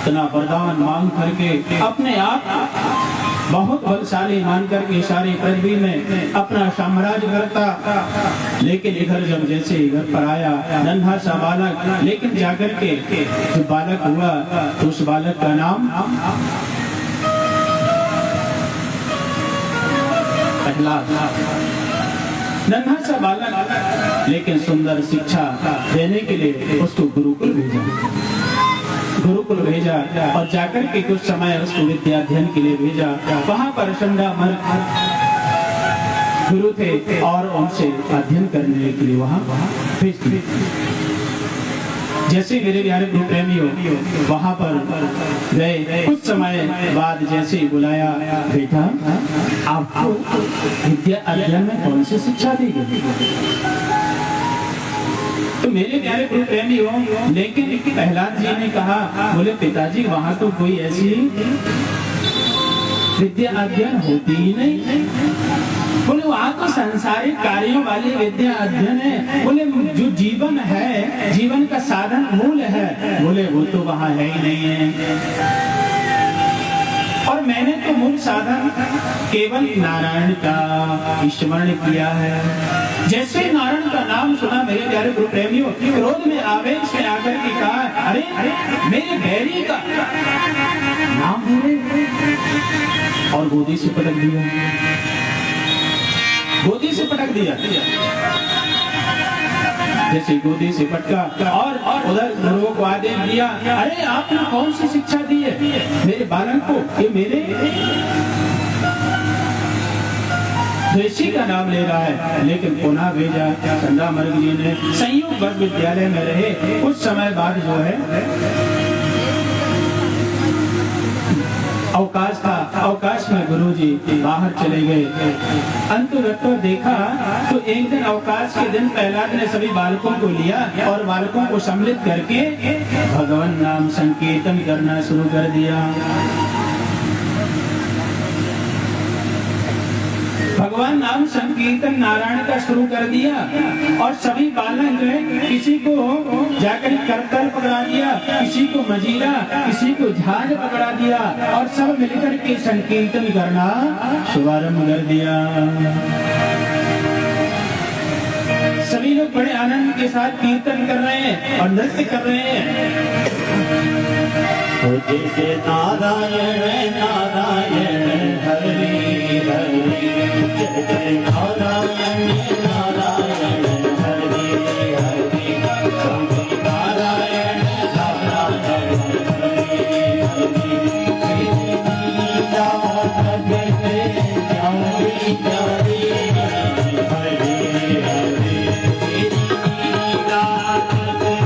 इतना वरदान मांग करके अपने आप बहुत बलशाली मान करके सारी पृथ्वी में अपना साम्राज्य करता। लेकिन इधर जब जैसे इधर पर आया नन्हा सा बालक, लेकिन जाकर के जो बालक हुआ तो उस बालक का नाम प्रहलाद। नन्हा सा बालक, लेकिन सुंदर शिक्षा देने के लिए उसको गुरुकुल भेजा और जाकर के कुछ समय उसको विद्या अध्ययन के लिए भेजा। वहां पर चंडामर गुरु थे और उनसे अध्ययन करने के लिए वहां भेज दिया। जैसे मेरे प्यारे गुरु प्रेमी हो वहां पर गए, कुछ समय बाद जैसे ही बुलाया, बेटा आपको विद्या अध्ययन में कौन सी शिक्षा दी गई? तो मेरे प्यारे गुरु प्रेमी हो, लेकिन प्रहलाद जी ने कहा, बोले पिताजी वहां तो कोई ऐसी विद्या अध्ययन होती ही नहीं। बोले वहां तो सांसारिक कार्यों वाली विद्या अध्ययन है। बोले जो जीवन है, जीवन का साधन मूल है, बोले वो तो वहां है ही नहीं है। और मैंने तो मूल साधन केवल नारायण का स्मरण किया है। जैसे नारायण का नाम सुना मेरे प्यारे गुरु प्रेमियों, क्रोध में आवेश में आकर के कहा, अरे मेरे बैरी का नाम बोले, और गोदी से पटक दिया, गोदी से पटक दिया। जैसे गोदी से पटका और उधर गुरुओं को आदेश दिया, अरे आपने कौन सी शिक्षा दी है मेरे बालक को, ये मेरे ऋषि का नाम ले रहा है। लेकिन पुनः भेजा चंद्रामर्ग जी ने, संयुक्त विद्यालय में रहे। कुछ समय बाद जो है अवकाश था, अवकाश में गुरुजी बाहर चले गए। अंतुरत्व देखा तो एक दिन अवकाश के दिन प्रहलाद ने सभी बालकों को लिया और बालकों को सम्मिलित करके भगवान नाम संकीर्तन करना शुरू कर दिया। भगवान नाम संकीर्तन नारायण का शुरू कर दिया और सभी बालक जो है, किसी को जाकर करतल पकड़ा दिया, किसी को मजीरा, किसी को झांझ पकड़ा दिया और सब मिलकर के संकीर्तन करना शुभारंभ कर दिया। सभी लोग बड़े आनंद के साथ कीर्तन कर रहे हैं और नृत्य कर रहे हैं। जय नारायण नारायण हरि हरि, जय जय नारायण नारायण हरि हरि, जय नारायण नारायण हरि हरि, लीला जगत प्यारी प्यारी हरि हरि, लीला जगत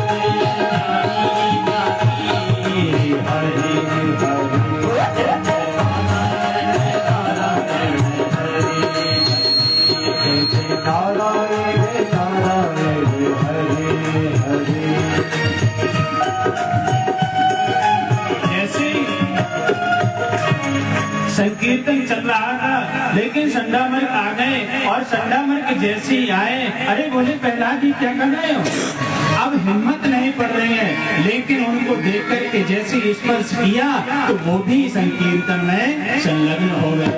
संकीर्तन चल रहा था, लेकिन संडामर्ग आ गए और संडामर्ग जैसे ही आए, अरे बोले प्रहलाद जी क्या कर रहे हो? अब हिम्मत नहीं पड़ रही है, लेकिन उनको देख कर के जैसे स्पर्श किया तो वो भी संकीर्तन में संलग्न हो गए।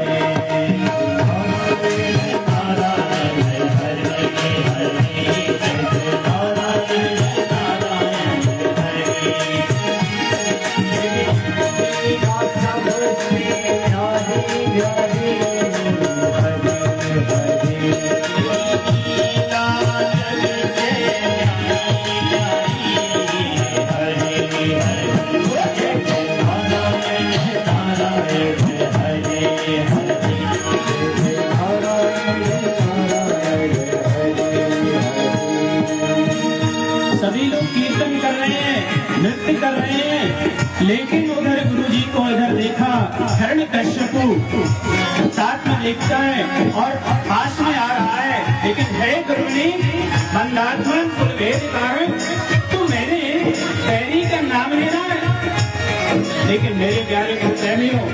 सभी लोग कीर्तन कर रहे हैं, नृत्य कर रहे हैं, लेकिन उधर गुरुजी को इधर देखा, हिरण्यकश्यपु साथ में देखता है और पास में आ रहा है, लेकिन है गुरुजी बंदात्मन कुलभेद कारण तू मेरे बैरी का नाम लेना है, लेकिन मेरे प्यारे गुरुदेव हो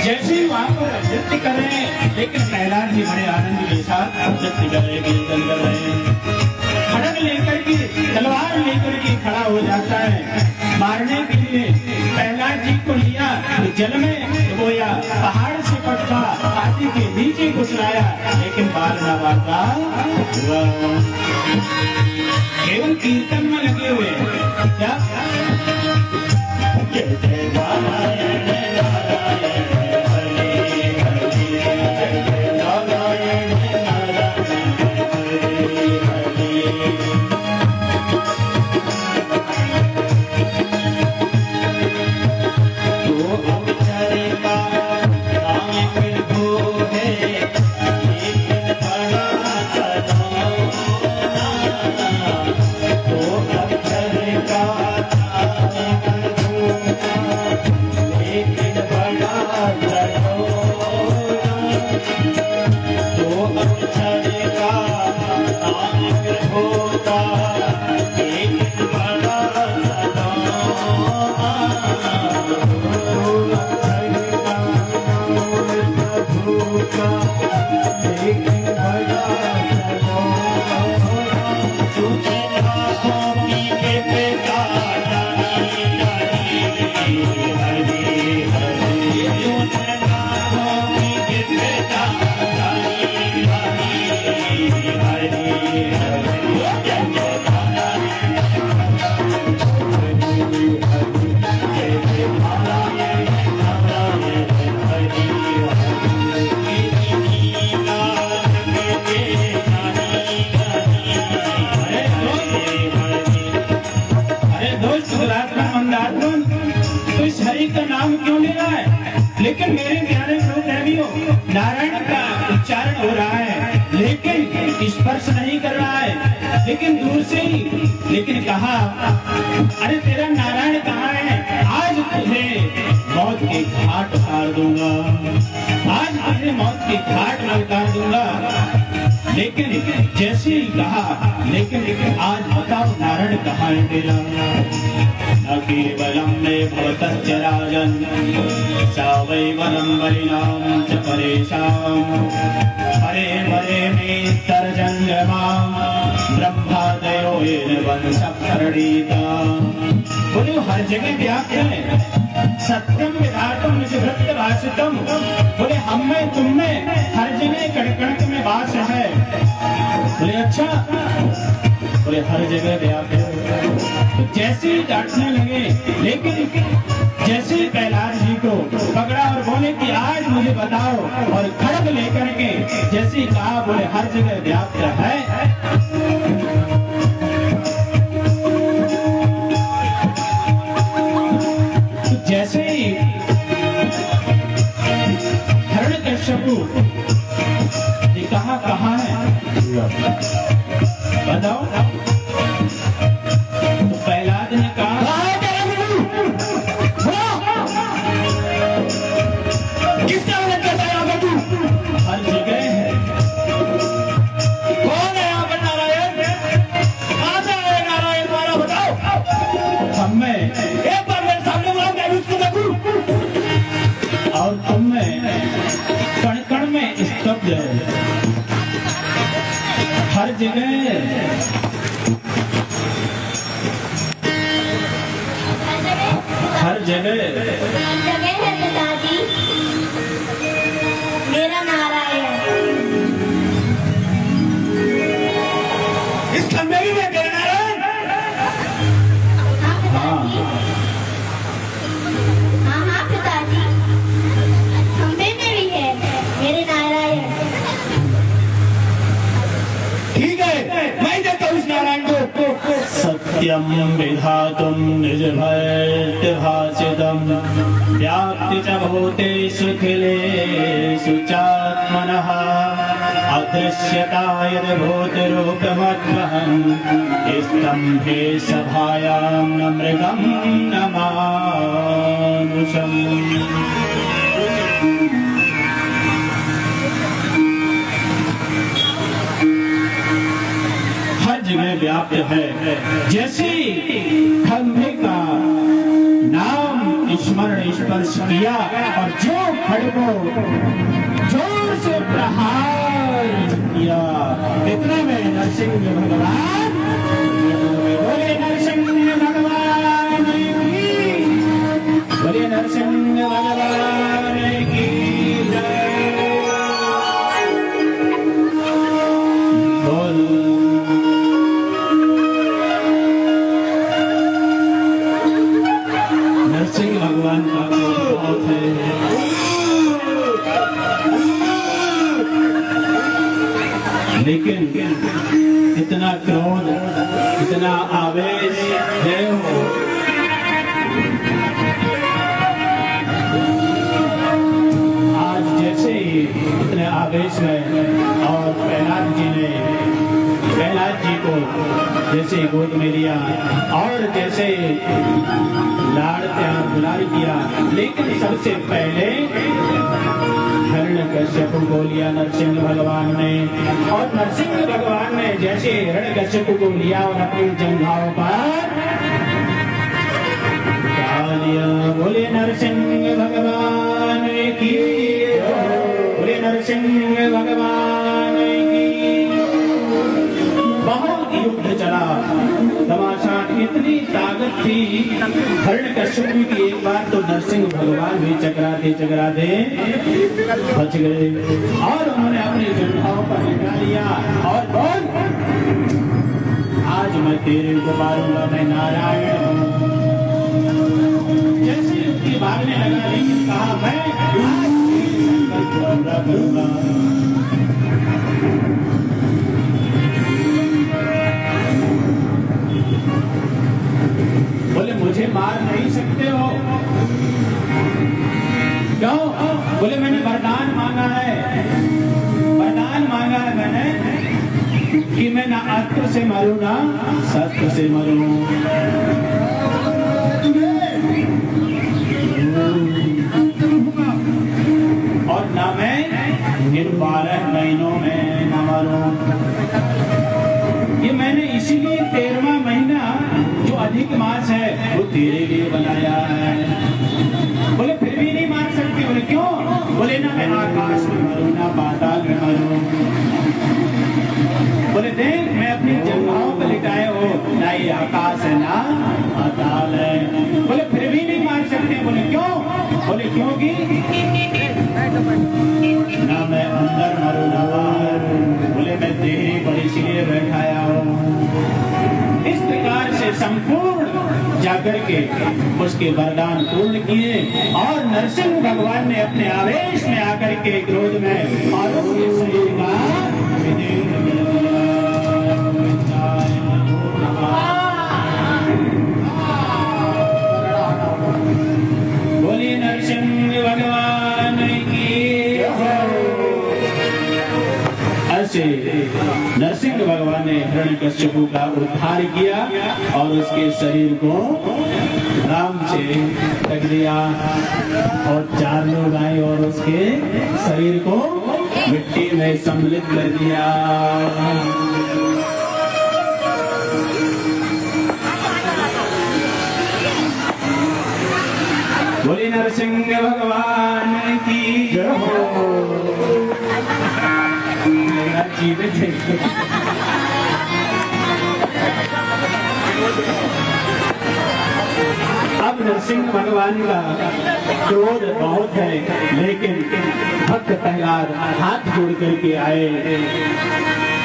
जैसे ही वहाँ पर नृत्य कर रहे हैं, लेकिन प्रहलाद जी बड़े आनंद के साथ नृत्य कर रहे हैं, कीर्तन कर रहे हैं। खड़ग लेकर के, तलवार लेकर के खड़ा हो जाता है मारने के लिए। प्रहलाद जी को लिया तो जल में डुबोया, पहाड़ से पटका, हाथी के नीचे घुसलाया, लेकिन बाल ना बाता केवल कीर्तन में लगे हुए क्या? जय जय नारायण नारायण हरि हरि, जय जय नारायण नारायण हरि हरि। तो अक्षर का नाम प्रभु है, एक बड़ा सदा। तो अक्षर का लेकिन मेरे प्यारे प्रभु देवियों, नारायण का उच्चारण हो रहा है, लेकिन स्पर्श नहीं कर रहा है, लेकिन दूर से ही। लेकिन कहा, अरे तेरा नारायण कहाँ है? आज तुझे मौत के घाट उतार दूंगा, आज तुझे मौत के घाट में उतार दूंगा। लेकिन जैसे ही कहा, लेकिन आज बताओ नारायण कहाँ है तेरा? न केवलम मे भवतश्च राजन् सा वै वनं वलिनां च परेशां हरे हरे मे तर्जन्यमा ब्रह्मादयो येन वंशप्रणीता। बोले हर जगह व्याप्त है, सत्यम विधातम निजभृत्य भाषितम। बोले हम में तुम में हर जगह कण में वास है। बोले अच्छा, बोले हर जगह व्याप्त है। तो जैसे ही डांटने लगे, लेकिन जैसे ही कैलाश जी को पकड़ा और बोले कि आज मुझे बताओ, और खड़ग लेकर के जैसे ही कहा, बोले हर जगह व्याप्त है। जैसे ही हिरण्यकश्यपु ने कहा कहाँ है बताओ, तो प्रहलाद ने कहा किसने मदद करता है यहाँ पे? तू हर जगह है। कौन है यहाँ पर नारायण? कहाँ से आए नारायण द्वारा बताओ। हम में एक बार मेरे सामने बुलाओ, मैं भी उसको देखूं। और तुम में कण कण में स्तब्ध है, हर जगह हर जगह है पिताजी, मेरा नारायण। इस खंबे में है तेरा नारायण? हाँ पिताजी, खंबे में भी है मेरे नारायण। ठीक है, मैं देता हूँ इस नारायण को। सत्यम विधातुं निजभर्त्य भाषितम् व्याप्ति च भूतेष्वखिलेषु चात्मनः अदृश्यता यद्भूतरूपमद्वहन् स्तम्भे सभायां न मृगं न मानुषम्। हर जगह व्याप्त है। जैसे खंभे का नाम स्मरण स्पर्श किया और जो खड़को जोर से प्रहार किया, इतने में नरसिंह भगवान, बोले नरसिंह भगवान की, बोले नरसिंह भगवान की जय। बोल नरसिंह भगवान का बहुत है। लेकिन इतना क्रोध, इतना आवेश है हो। आज जैसे ही इतने आवेश में, और प्रहलाद जी को जैसे गोद में लिया और जैसे लाड़ प्यार दुलार किया, लेकिन सबसे पहले हिरण्यकश्यप को लिया नरसिंह भगवान ने। और नरसिंह भगवान ने जैसे हिरण्यकश्यप को लिया और अपनी जंघाओं पर डाल दिया। बोले नरसिंह भगवान की, बोले नरसिंह भगवान की। बहुत युद्ध चला, घमासान इतनी ताकत थी हिरण्यकश्यप की। एक बार तो नरसिंह भगवान भी चकराते बच गए और उन्होंने अपनी जंघाओं पर लिटा लिया और बोल, आज मैं तेरे को मारूंगा, मैं नारायण हूँ। जैसे उसकी भागने लगा, लेकिन कहा मैं आज पूरा करूंगा। बोले मुझे मार नहीं सकते हो, क्यों? ना अस्त्र से मरूं ना शस्त्र से मरूं। और ना मैं इन 12 महीनों में न मरूं। ये मैंने इसीलिए 13वां महीना जो अधिक मास है वो तेरे लिए बनाया है। बोले फिर भी नहीं मान सकते। बोले क्यों? बोले ना मैं आकाश में मरूं ना पाताल में मरूं। बोले देख मैं अपनी जंघाओं पर लिटाए हो, ना ये आकाश है ना पाताल है। बोले फिर भी नहीं मान सकते। बोले क्यों? बोले क्योंकि ना मैं अंदर मरूं ना बाहर। बोले मैं तेरी पर इसलिए बैठाया हूँ। इस प्रकार से संपूर्ण जाकर के उसके वरदान पूर्ण किए और नरसिंह भगवान ने अपने आवेश में आकर के क्रोध में और उसके शरीर का विदीर्ण कर दिया। बोलिए नरसिंह भगवान की। ऐसे नरसिंह भगवान ने हिरण्यकश्यपु का उद्धार किया और उसके शरीर को राम से ढक दिया और 4 लोग आए और उसके शरीर को मिट्टी में सम्मिलित कर दिया। बोले नरसिंह भगवान की जय हो। मेरा जीवित है। अब नरसिंह भगवान का क्रोध बहुत है, लेकिन भक्त प्रहलाद हाथ जोड़ करके आए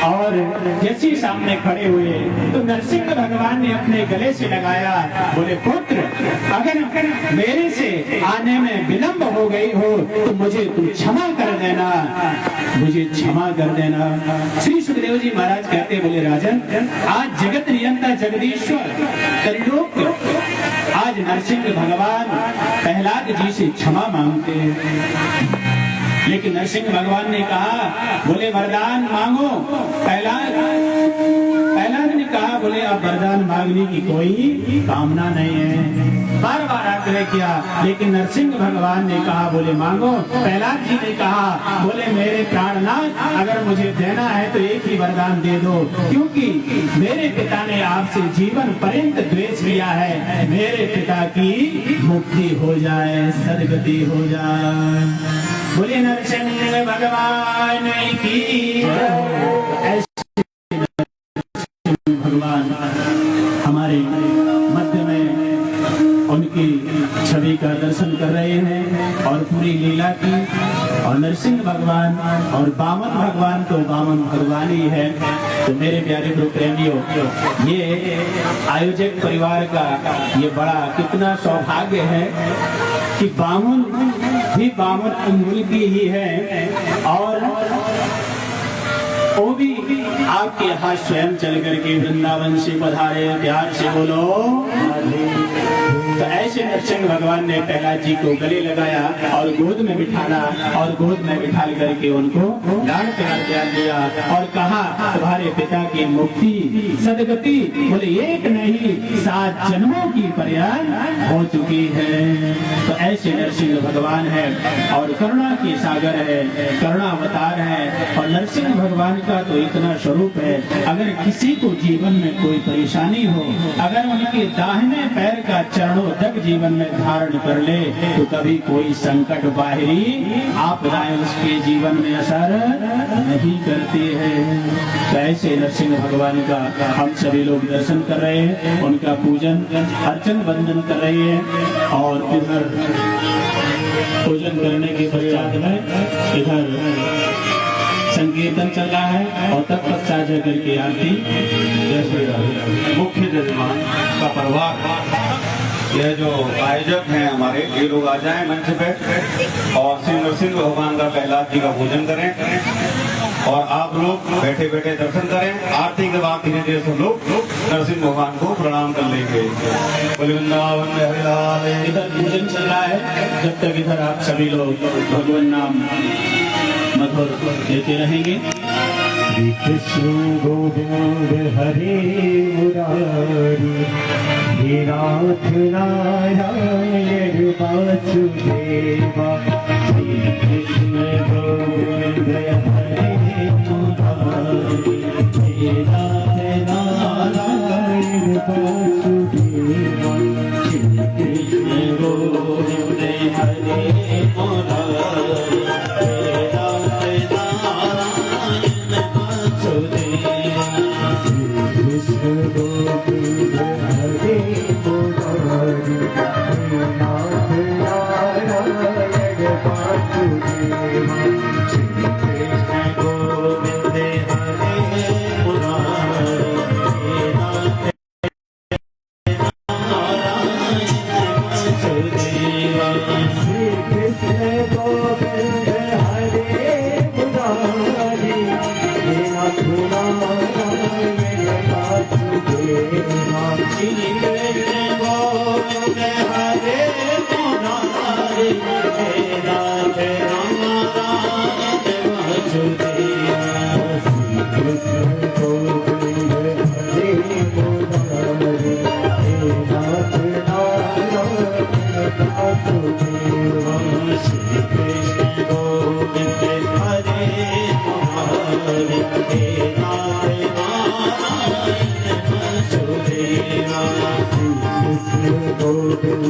और जैसे ही सामने खड़े हुए तो नरसिंह भगवान ने अपने गले से लगाया। बोले पुत्र, अगर मेरे से आने में विलंब हो गई हो तो मुझे तू क्षमा कर देना, मुझे क्षमा कर देना। श्री सुखदेव जी महाराज कहते बोले राजन, आज जगत नियंता जगदीश्वर त्रिलोक आज नरसिंह भगवान प्रहलाद जी से क्षमा मांगते हैं। लेकिन नरसिंह भगवान ने कहा, बोले वरदान मांगो। प्रहलाद ने कहा, बोले अब वरदान मांगने की कोई कामना नहीं है। बार बार आग्रह किया, लेकिन नरसिंह भगवान ने कहा, बोले मांगो। प्रहलाद जी ने कहा, बोले मेरे प्राणनाथ, अगर मुझे देना है तो एक ही वरदान दे दो, क्योंकि मेरे पिता ने आपसे जीवन पर्यंत द्वेष किया है। मेरे पिता की मुक्ति हो जाए, सदगति हो जाए। बोले नरसिंह भगवान की। भगवान हमारे मध्य में उनकी छवि का दर्शन कर रहे हैं और पूरी लीला की। और नरसिंह भगवान और वामन भगवान तो वामन भगवान ही है। तो मेरे प्यारे गुरु प्रेमियों, ये आयोजक परिवार का ये बड़ा कितना सौभाग्य है कि वामन भी वामन अंगुल की ही है और वो भी आपके यहाँ स्वयं चल करके वृंदावन से पधारे। प्यार से बोलो। तो ऐसे नरसिंह भगवान ने प्रहलाद जी को गले लगाया और गोद में बिठाना और गोद में बिठा करके उनको लाड़ प्यार दिया और कहा, तुम्हारे पिता की मुक्ति सदगति बोले एक नहीं 7 जन्मों की पर्याय हो चुकी है। तो ऐसे नरसिंह भगवान है और करुणा के सागर है, करुणा अवतार है। और नरसिंह भगवान का तो इतना स्वरूप है, अगर किसी को जीवन में कोई परेशानी हो, अगर उनके दाहिने पैर का चरणों तक जीवन में धारण कर ले तो कभी कोई संकट बाहरी आपदाएं उसके जीवन में असर नहीं करती है। तो ऐसे नरसिंह भगवान का हम सभी लोग दर्शन कर रहे हैं, उनका पूजन अर्चन वंदन कर रहे हैं। और इधर पूजन करने के पश्चात में इधर संकीर्तन चल रहा है और तत्पश्चात जाकर के आरती। जैसे मुख्य जजमान का परिवार, यह जो आयोजक हैं हमारे, ये लोग आ जाएं मंच पे और श्री नरसिंह भगवान का प्रहलाद जी का पूजन करें और आप लोग बैठे बैठे दर्शन करें। आरती के बाद धीरे धीरे सब लोग नरसिंह भगवान को प्रणाम कर लेंगे। वृंदावन में हरिलाल। इधर पूजन चल रहा है, जब तक इधर आप सभी लोग भगवान नाम मधुर देते रहेंगे। श्री कृष्ण गोविंद हरे मुरारी हे नाथ नारायण वासुदेवा श्री कृष्ण गोविंद हरे मुरारी हे नाथ नारायण वासुदेवा श्री कृष्ण गोविंद हरे मुरारी हे नाथ नारायण वासुदेवा श्री कृष्ण गोविंद हरे मुरारी हे नाथ नारायण वासुदेवा श्री कृष्ण गोविंद हरे मुरारी हे नाथ श्री कृष्ण गोविंद हरे मुरारी हे नाथ नारायण वासुदेवा श्री कृष्ण गोविंद हरे मुरारी हे नाथ नारायण वासुदेवा श्री कृष्ण गोविंद हरे मुरारी हे नाथ नारायण वासुदेवा श्री कृष्ण गोविंद हरे मुरारी हे नाथ नारायण वासुदेवा श्री कृष्ण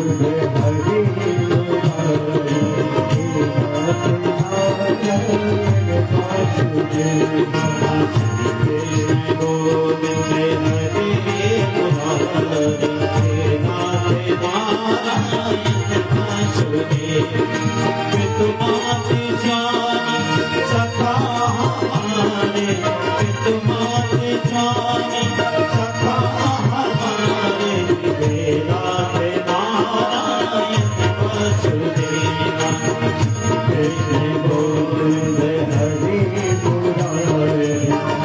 गोविंद हरे मुरारी हे नाथ नारायण वासुदेवा श्री कृष्ण गोविंद हरे मुरारी हे नाथ नारायण वासुदेवा पितुमाति स्वामी सखा हमारे पितुमाति स्वामी सखा हमारे हे नाथ नारायण वासुदेवा कृष्ण गोविंद हरे मुरारी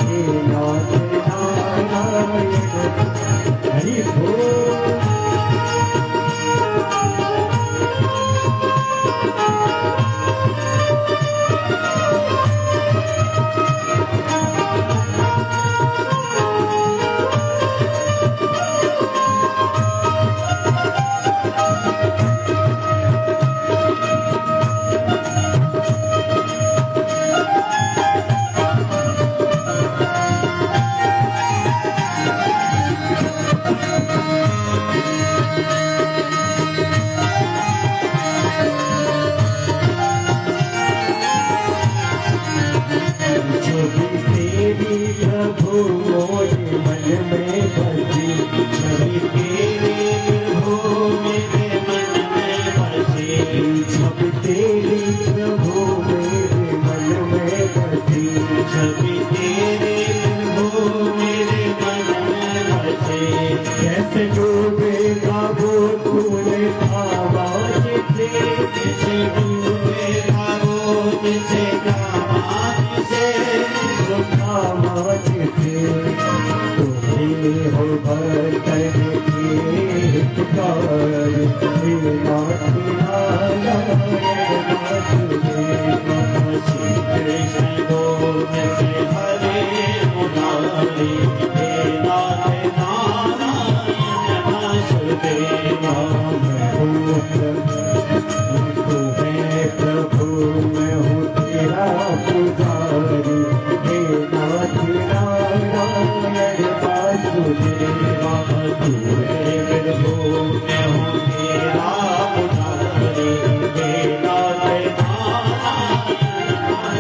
हे नाथ नारायण हरि बोल। जो भी तेरी प्रभु मोरे मन में बसी छवि तेरी प्रभु मेरे मन में बसी छवि तेरी प्रभु मेरे मन में बसी छवि तेरी प्रभु मेरे मन में बसी कैसे डूबेगा वो तूने थामा जिसे कैसे डूबेगा वो जिसे तुम्हें हो भटक के पुकार हे नाथ नारायण वासुदेवा श्री कृष्ण गोविंद हरे मुरारी हे नाथ नारायण वासुदेवा मैं हूँ प्रभु मैं हूँ तेरा पुजारी हे नाथ नारायण वासुदेवा तू है प्रभु मैं हूँ तेरा पुजारी हे नाथ नारायण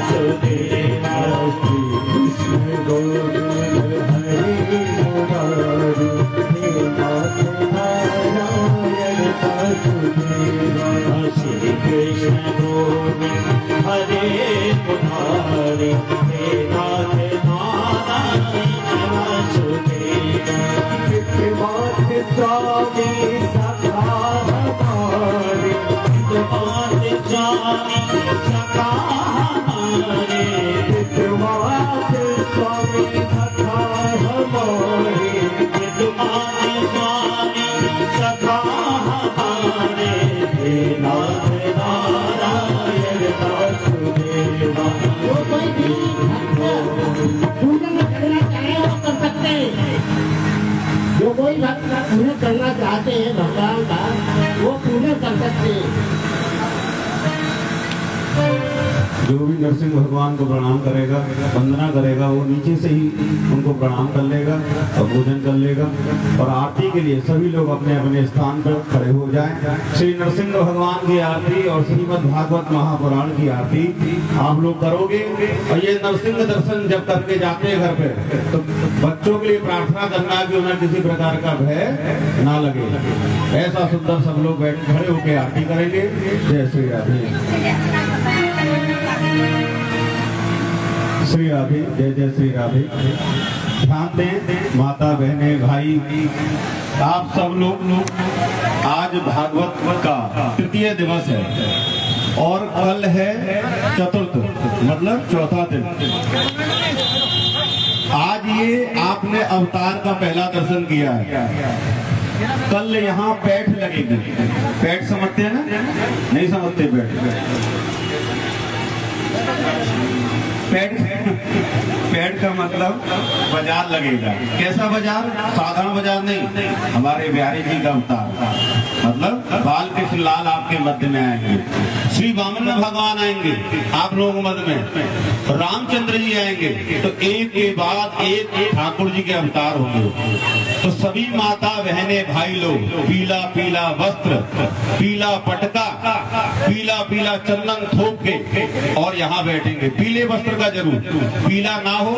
वासुदेवा श्री कृष्ण गोविंद हरे मुरारी हे नाथ नारायण वासुदेवा श्री कृष्ण गोविंद हरे मुरारी हे नाथ नारायण वासुदेवा पितृमात स्वामी सखा हमारे पितृमात स्वामी सखा हमारे पितृमात स्वामी सखा हमारे पितृमात स्वामी सखा हमारे हे नाथ नारायण वासुदेवा जो कोई भक्त पूर्ण करना चाहते हैं भगवान का, वो पूर्ण कर सकते हैं। जो भी नरसिंह भगवान को प्रणाम करेगा, वंदना करेगा, वो नीचे से ही उनको प्रणाम कर लेगा और भोजन कर लेगा। और आरती के लिए सभी लोग अपने अपने स्थान पर खड़े हो जाएं। श्री नरसिंह भगवान की आरती और श्रीमद् भागवत महापुराण की आरती आप लोग करोगे। और ये नरसिंह दर्शन जब करके जाते हैं घर पे, तो बच्चों के लिए प्रार्थना करना कि उन्हें किसी प्रकार का भय ना लगे। ऐसा सुंदर सब लोग बैठ खड़े होकर आरती करेंगे। जय श्री राधे, श्री राधे, जय जय श्री राधे। ध्यान दें माता बहने भाई, आप सब लोग आज भागवत का तृतीय दिवस है और कल है चतुर्थ, मतलब चौथा दिन। आज ये आपने अवतार का पहला दर्शन किया है। कल यहाँ पैठ लगेगी। पैठ समझते हैं ना? नहीं समझते पैठ का मतलब बाजार लगेगा। कैसा बाजार? साधारण बाजार नहीं, हमारे बिहारी जी का अवतार, मतलब बाल कृष्ण लाल आपके मध्य में आएंगे, श्री वामन भगवान आएंगे आप लोगों के मध्य में, रामचंद्र जी आएंगे। तो एक के बाद एक ठाकुर जी के अवतार होंगे। तो सभी माता बहने भाई लोग पीला पीला वस्त्र, पीला पटका, पीला पीला चंदन थोप के और यहाँ बैठेंगे। पीले वस्त्र का जरूर, पीला ना हो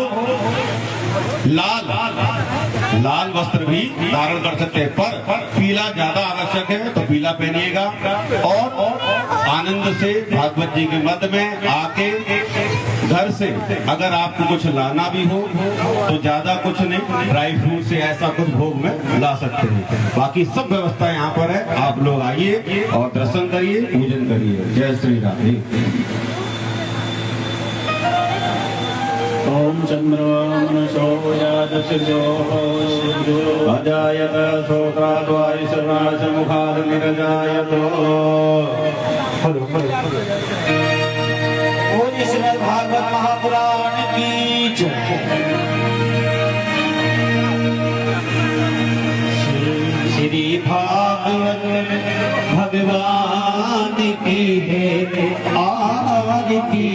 लाल वस्त्र भी धारण कर सकते हैं, पर पीला ज्यादा आवश्यक है तो पीला पहनिएगा। और आनंद से भागवत जी के मध्य में आके घर से अगर आपको कुछ लाना भी हो तो ज्यादा कुछ नहीं, ड्राई फ्रूट से ऐसा कुछ भोग में ला सकते हैं। बाकी सब व्यवस्था यहाँ पर है। आप लोग आइए और दर्शन करिए, पूजन करिए। जय श्री राधे। ओम चंद्रमनसो अजायत शोकाद्वारि सर्वास मुखाद निरजायतो। श्रीमद् भागवत महापुराण की जय। श्री भागवत भगवान की है आरती,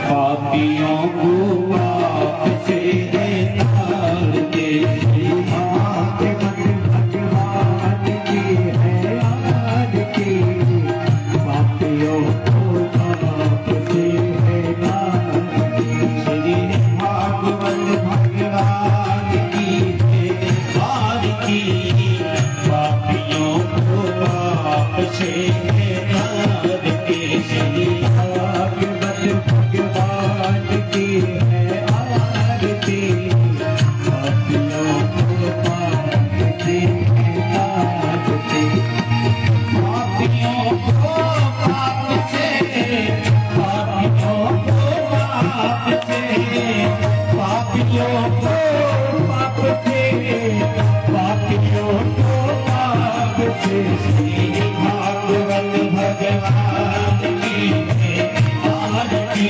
पापियों को आपसे तार दे। श्री भागवत भगवान की है आरती, पापियों को आपसे तार दे। श्री भागवत भगवान की है आरती, पापियों को आपसे तार दे। श्री भागवत भगवान की है आरती, पापियों को आपसे तार दे। पापियों को पाप से, पापियों को पाप से, पापियों को पाप से, पापियों को पाप से। श्री भागवत भगवान की है आरती,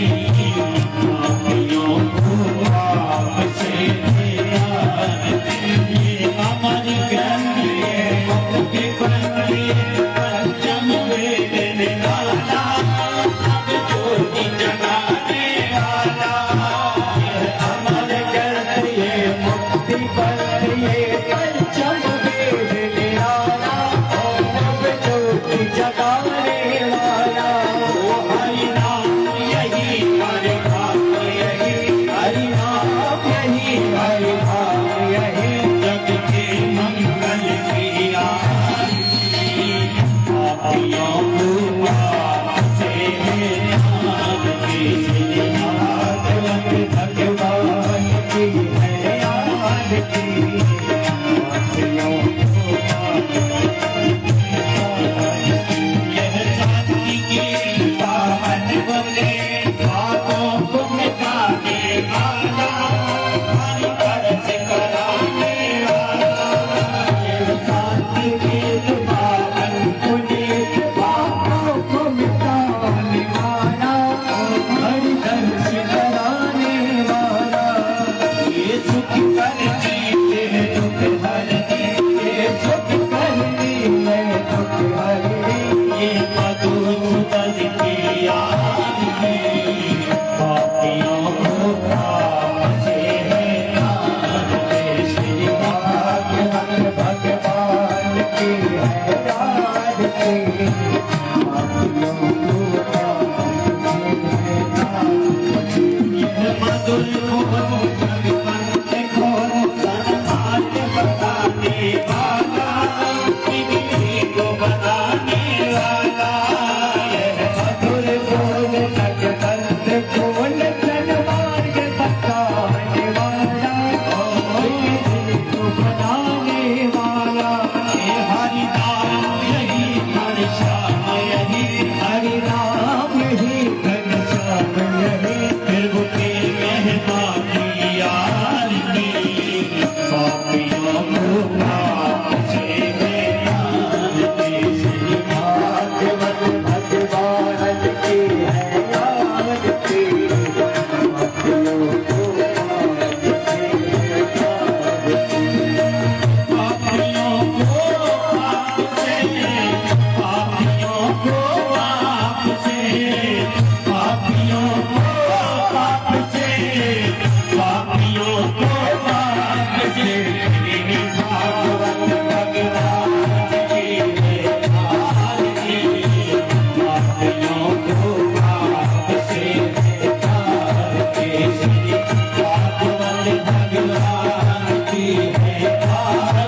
पापियों को पाप से तार दे। अमर ग्रंथि मुक्ति बंदी पंचम वेद निराला, अब ज्योति जगाने वाला। अमर ग्रंथि मुक्ति बंदी पंचम वेद निराला, अब ज्योति जगाने वाला। ओ हरि नाम यही हरि भाव यही, हरि नाम यही हरि भाव यही, जग के मंगल की आरती। पापियों को आपसे तार दे। श्री भागवत भगवान की है आरती,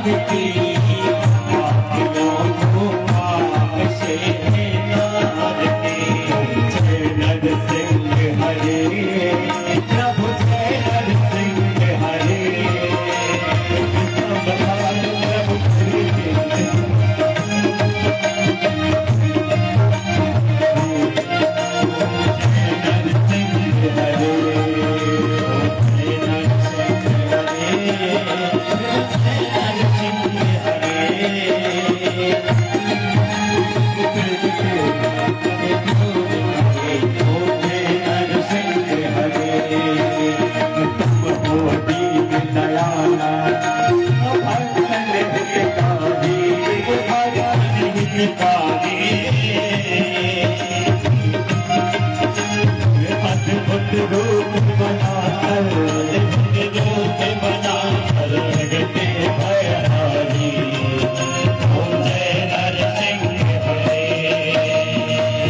आरती पापियों को पाप से आरती जय नरसिंह हरे प्रभु जय नरसिंह हरे प्रभु अद्भुत रूप बनाकर जगते भयहारी ओम जय नरसिंह हरे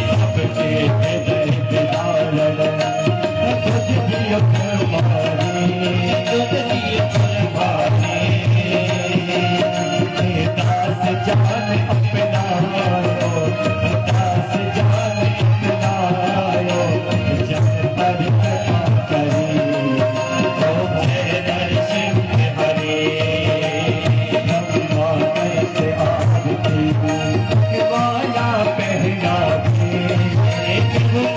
सबके दर्द डालन तुझ दियो फरमानी तुझ दियो फरमानी दास जान अपना दास जान अपना जन पर कृपा करी ओम जय नरसिंह हरे भगवान से आरती माला पहना के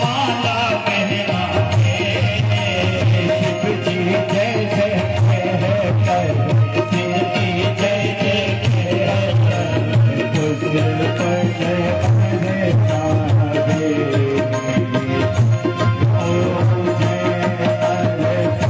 माला पहना के शिव जी जय जय कर शिव जी जय जय कर गुजर पर जय हरे सारे ओम जय हरे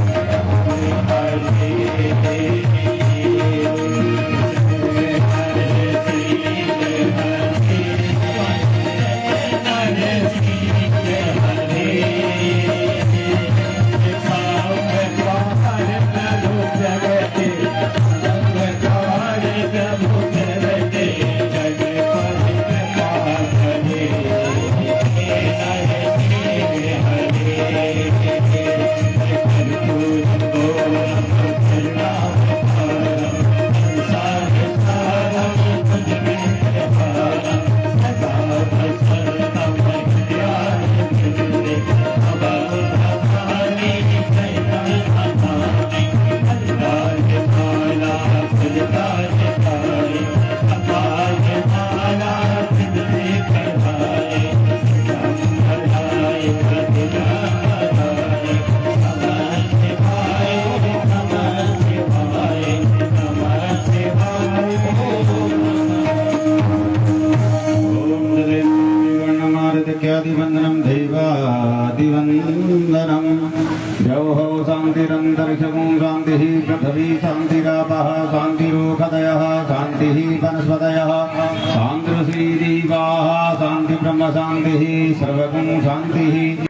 ख्यादिवंदनं दैवादिवंदनं द्यौः शान्तिरन्तरिक्षं शान्तिः पृथिवी शान्तिरापः शान्तिरोषधयः शान्तिः वनस्पतयः शान्तिर्षीदेवाः शान्तिब्रह्म शान्तिः सर्वगुं शान्तिः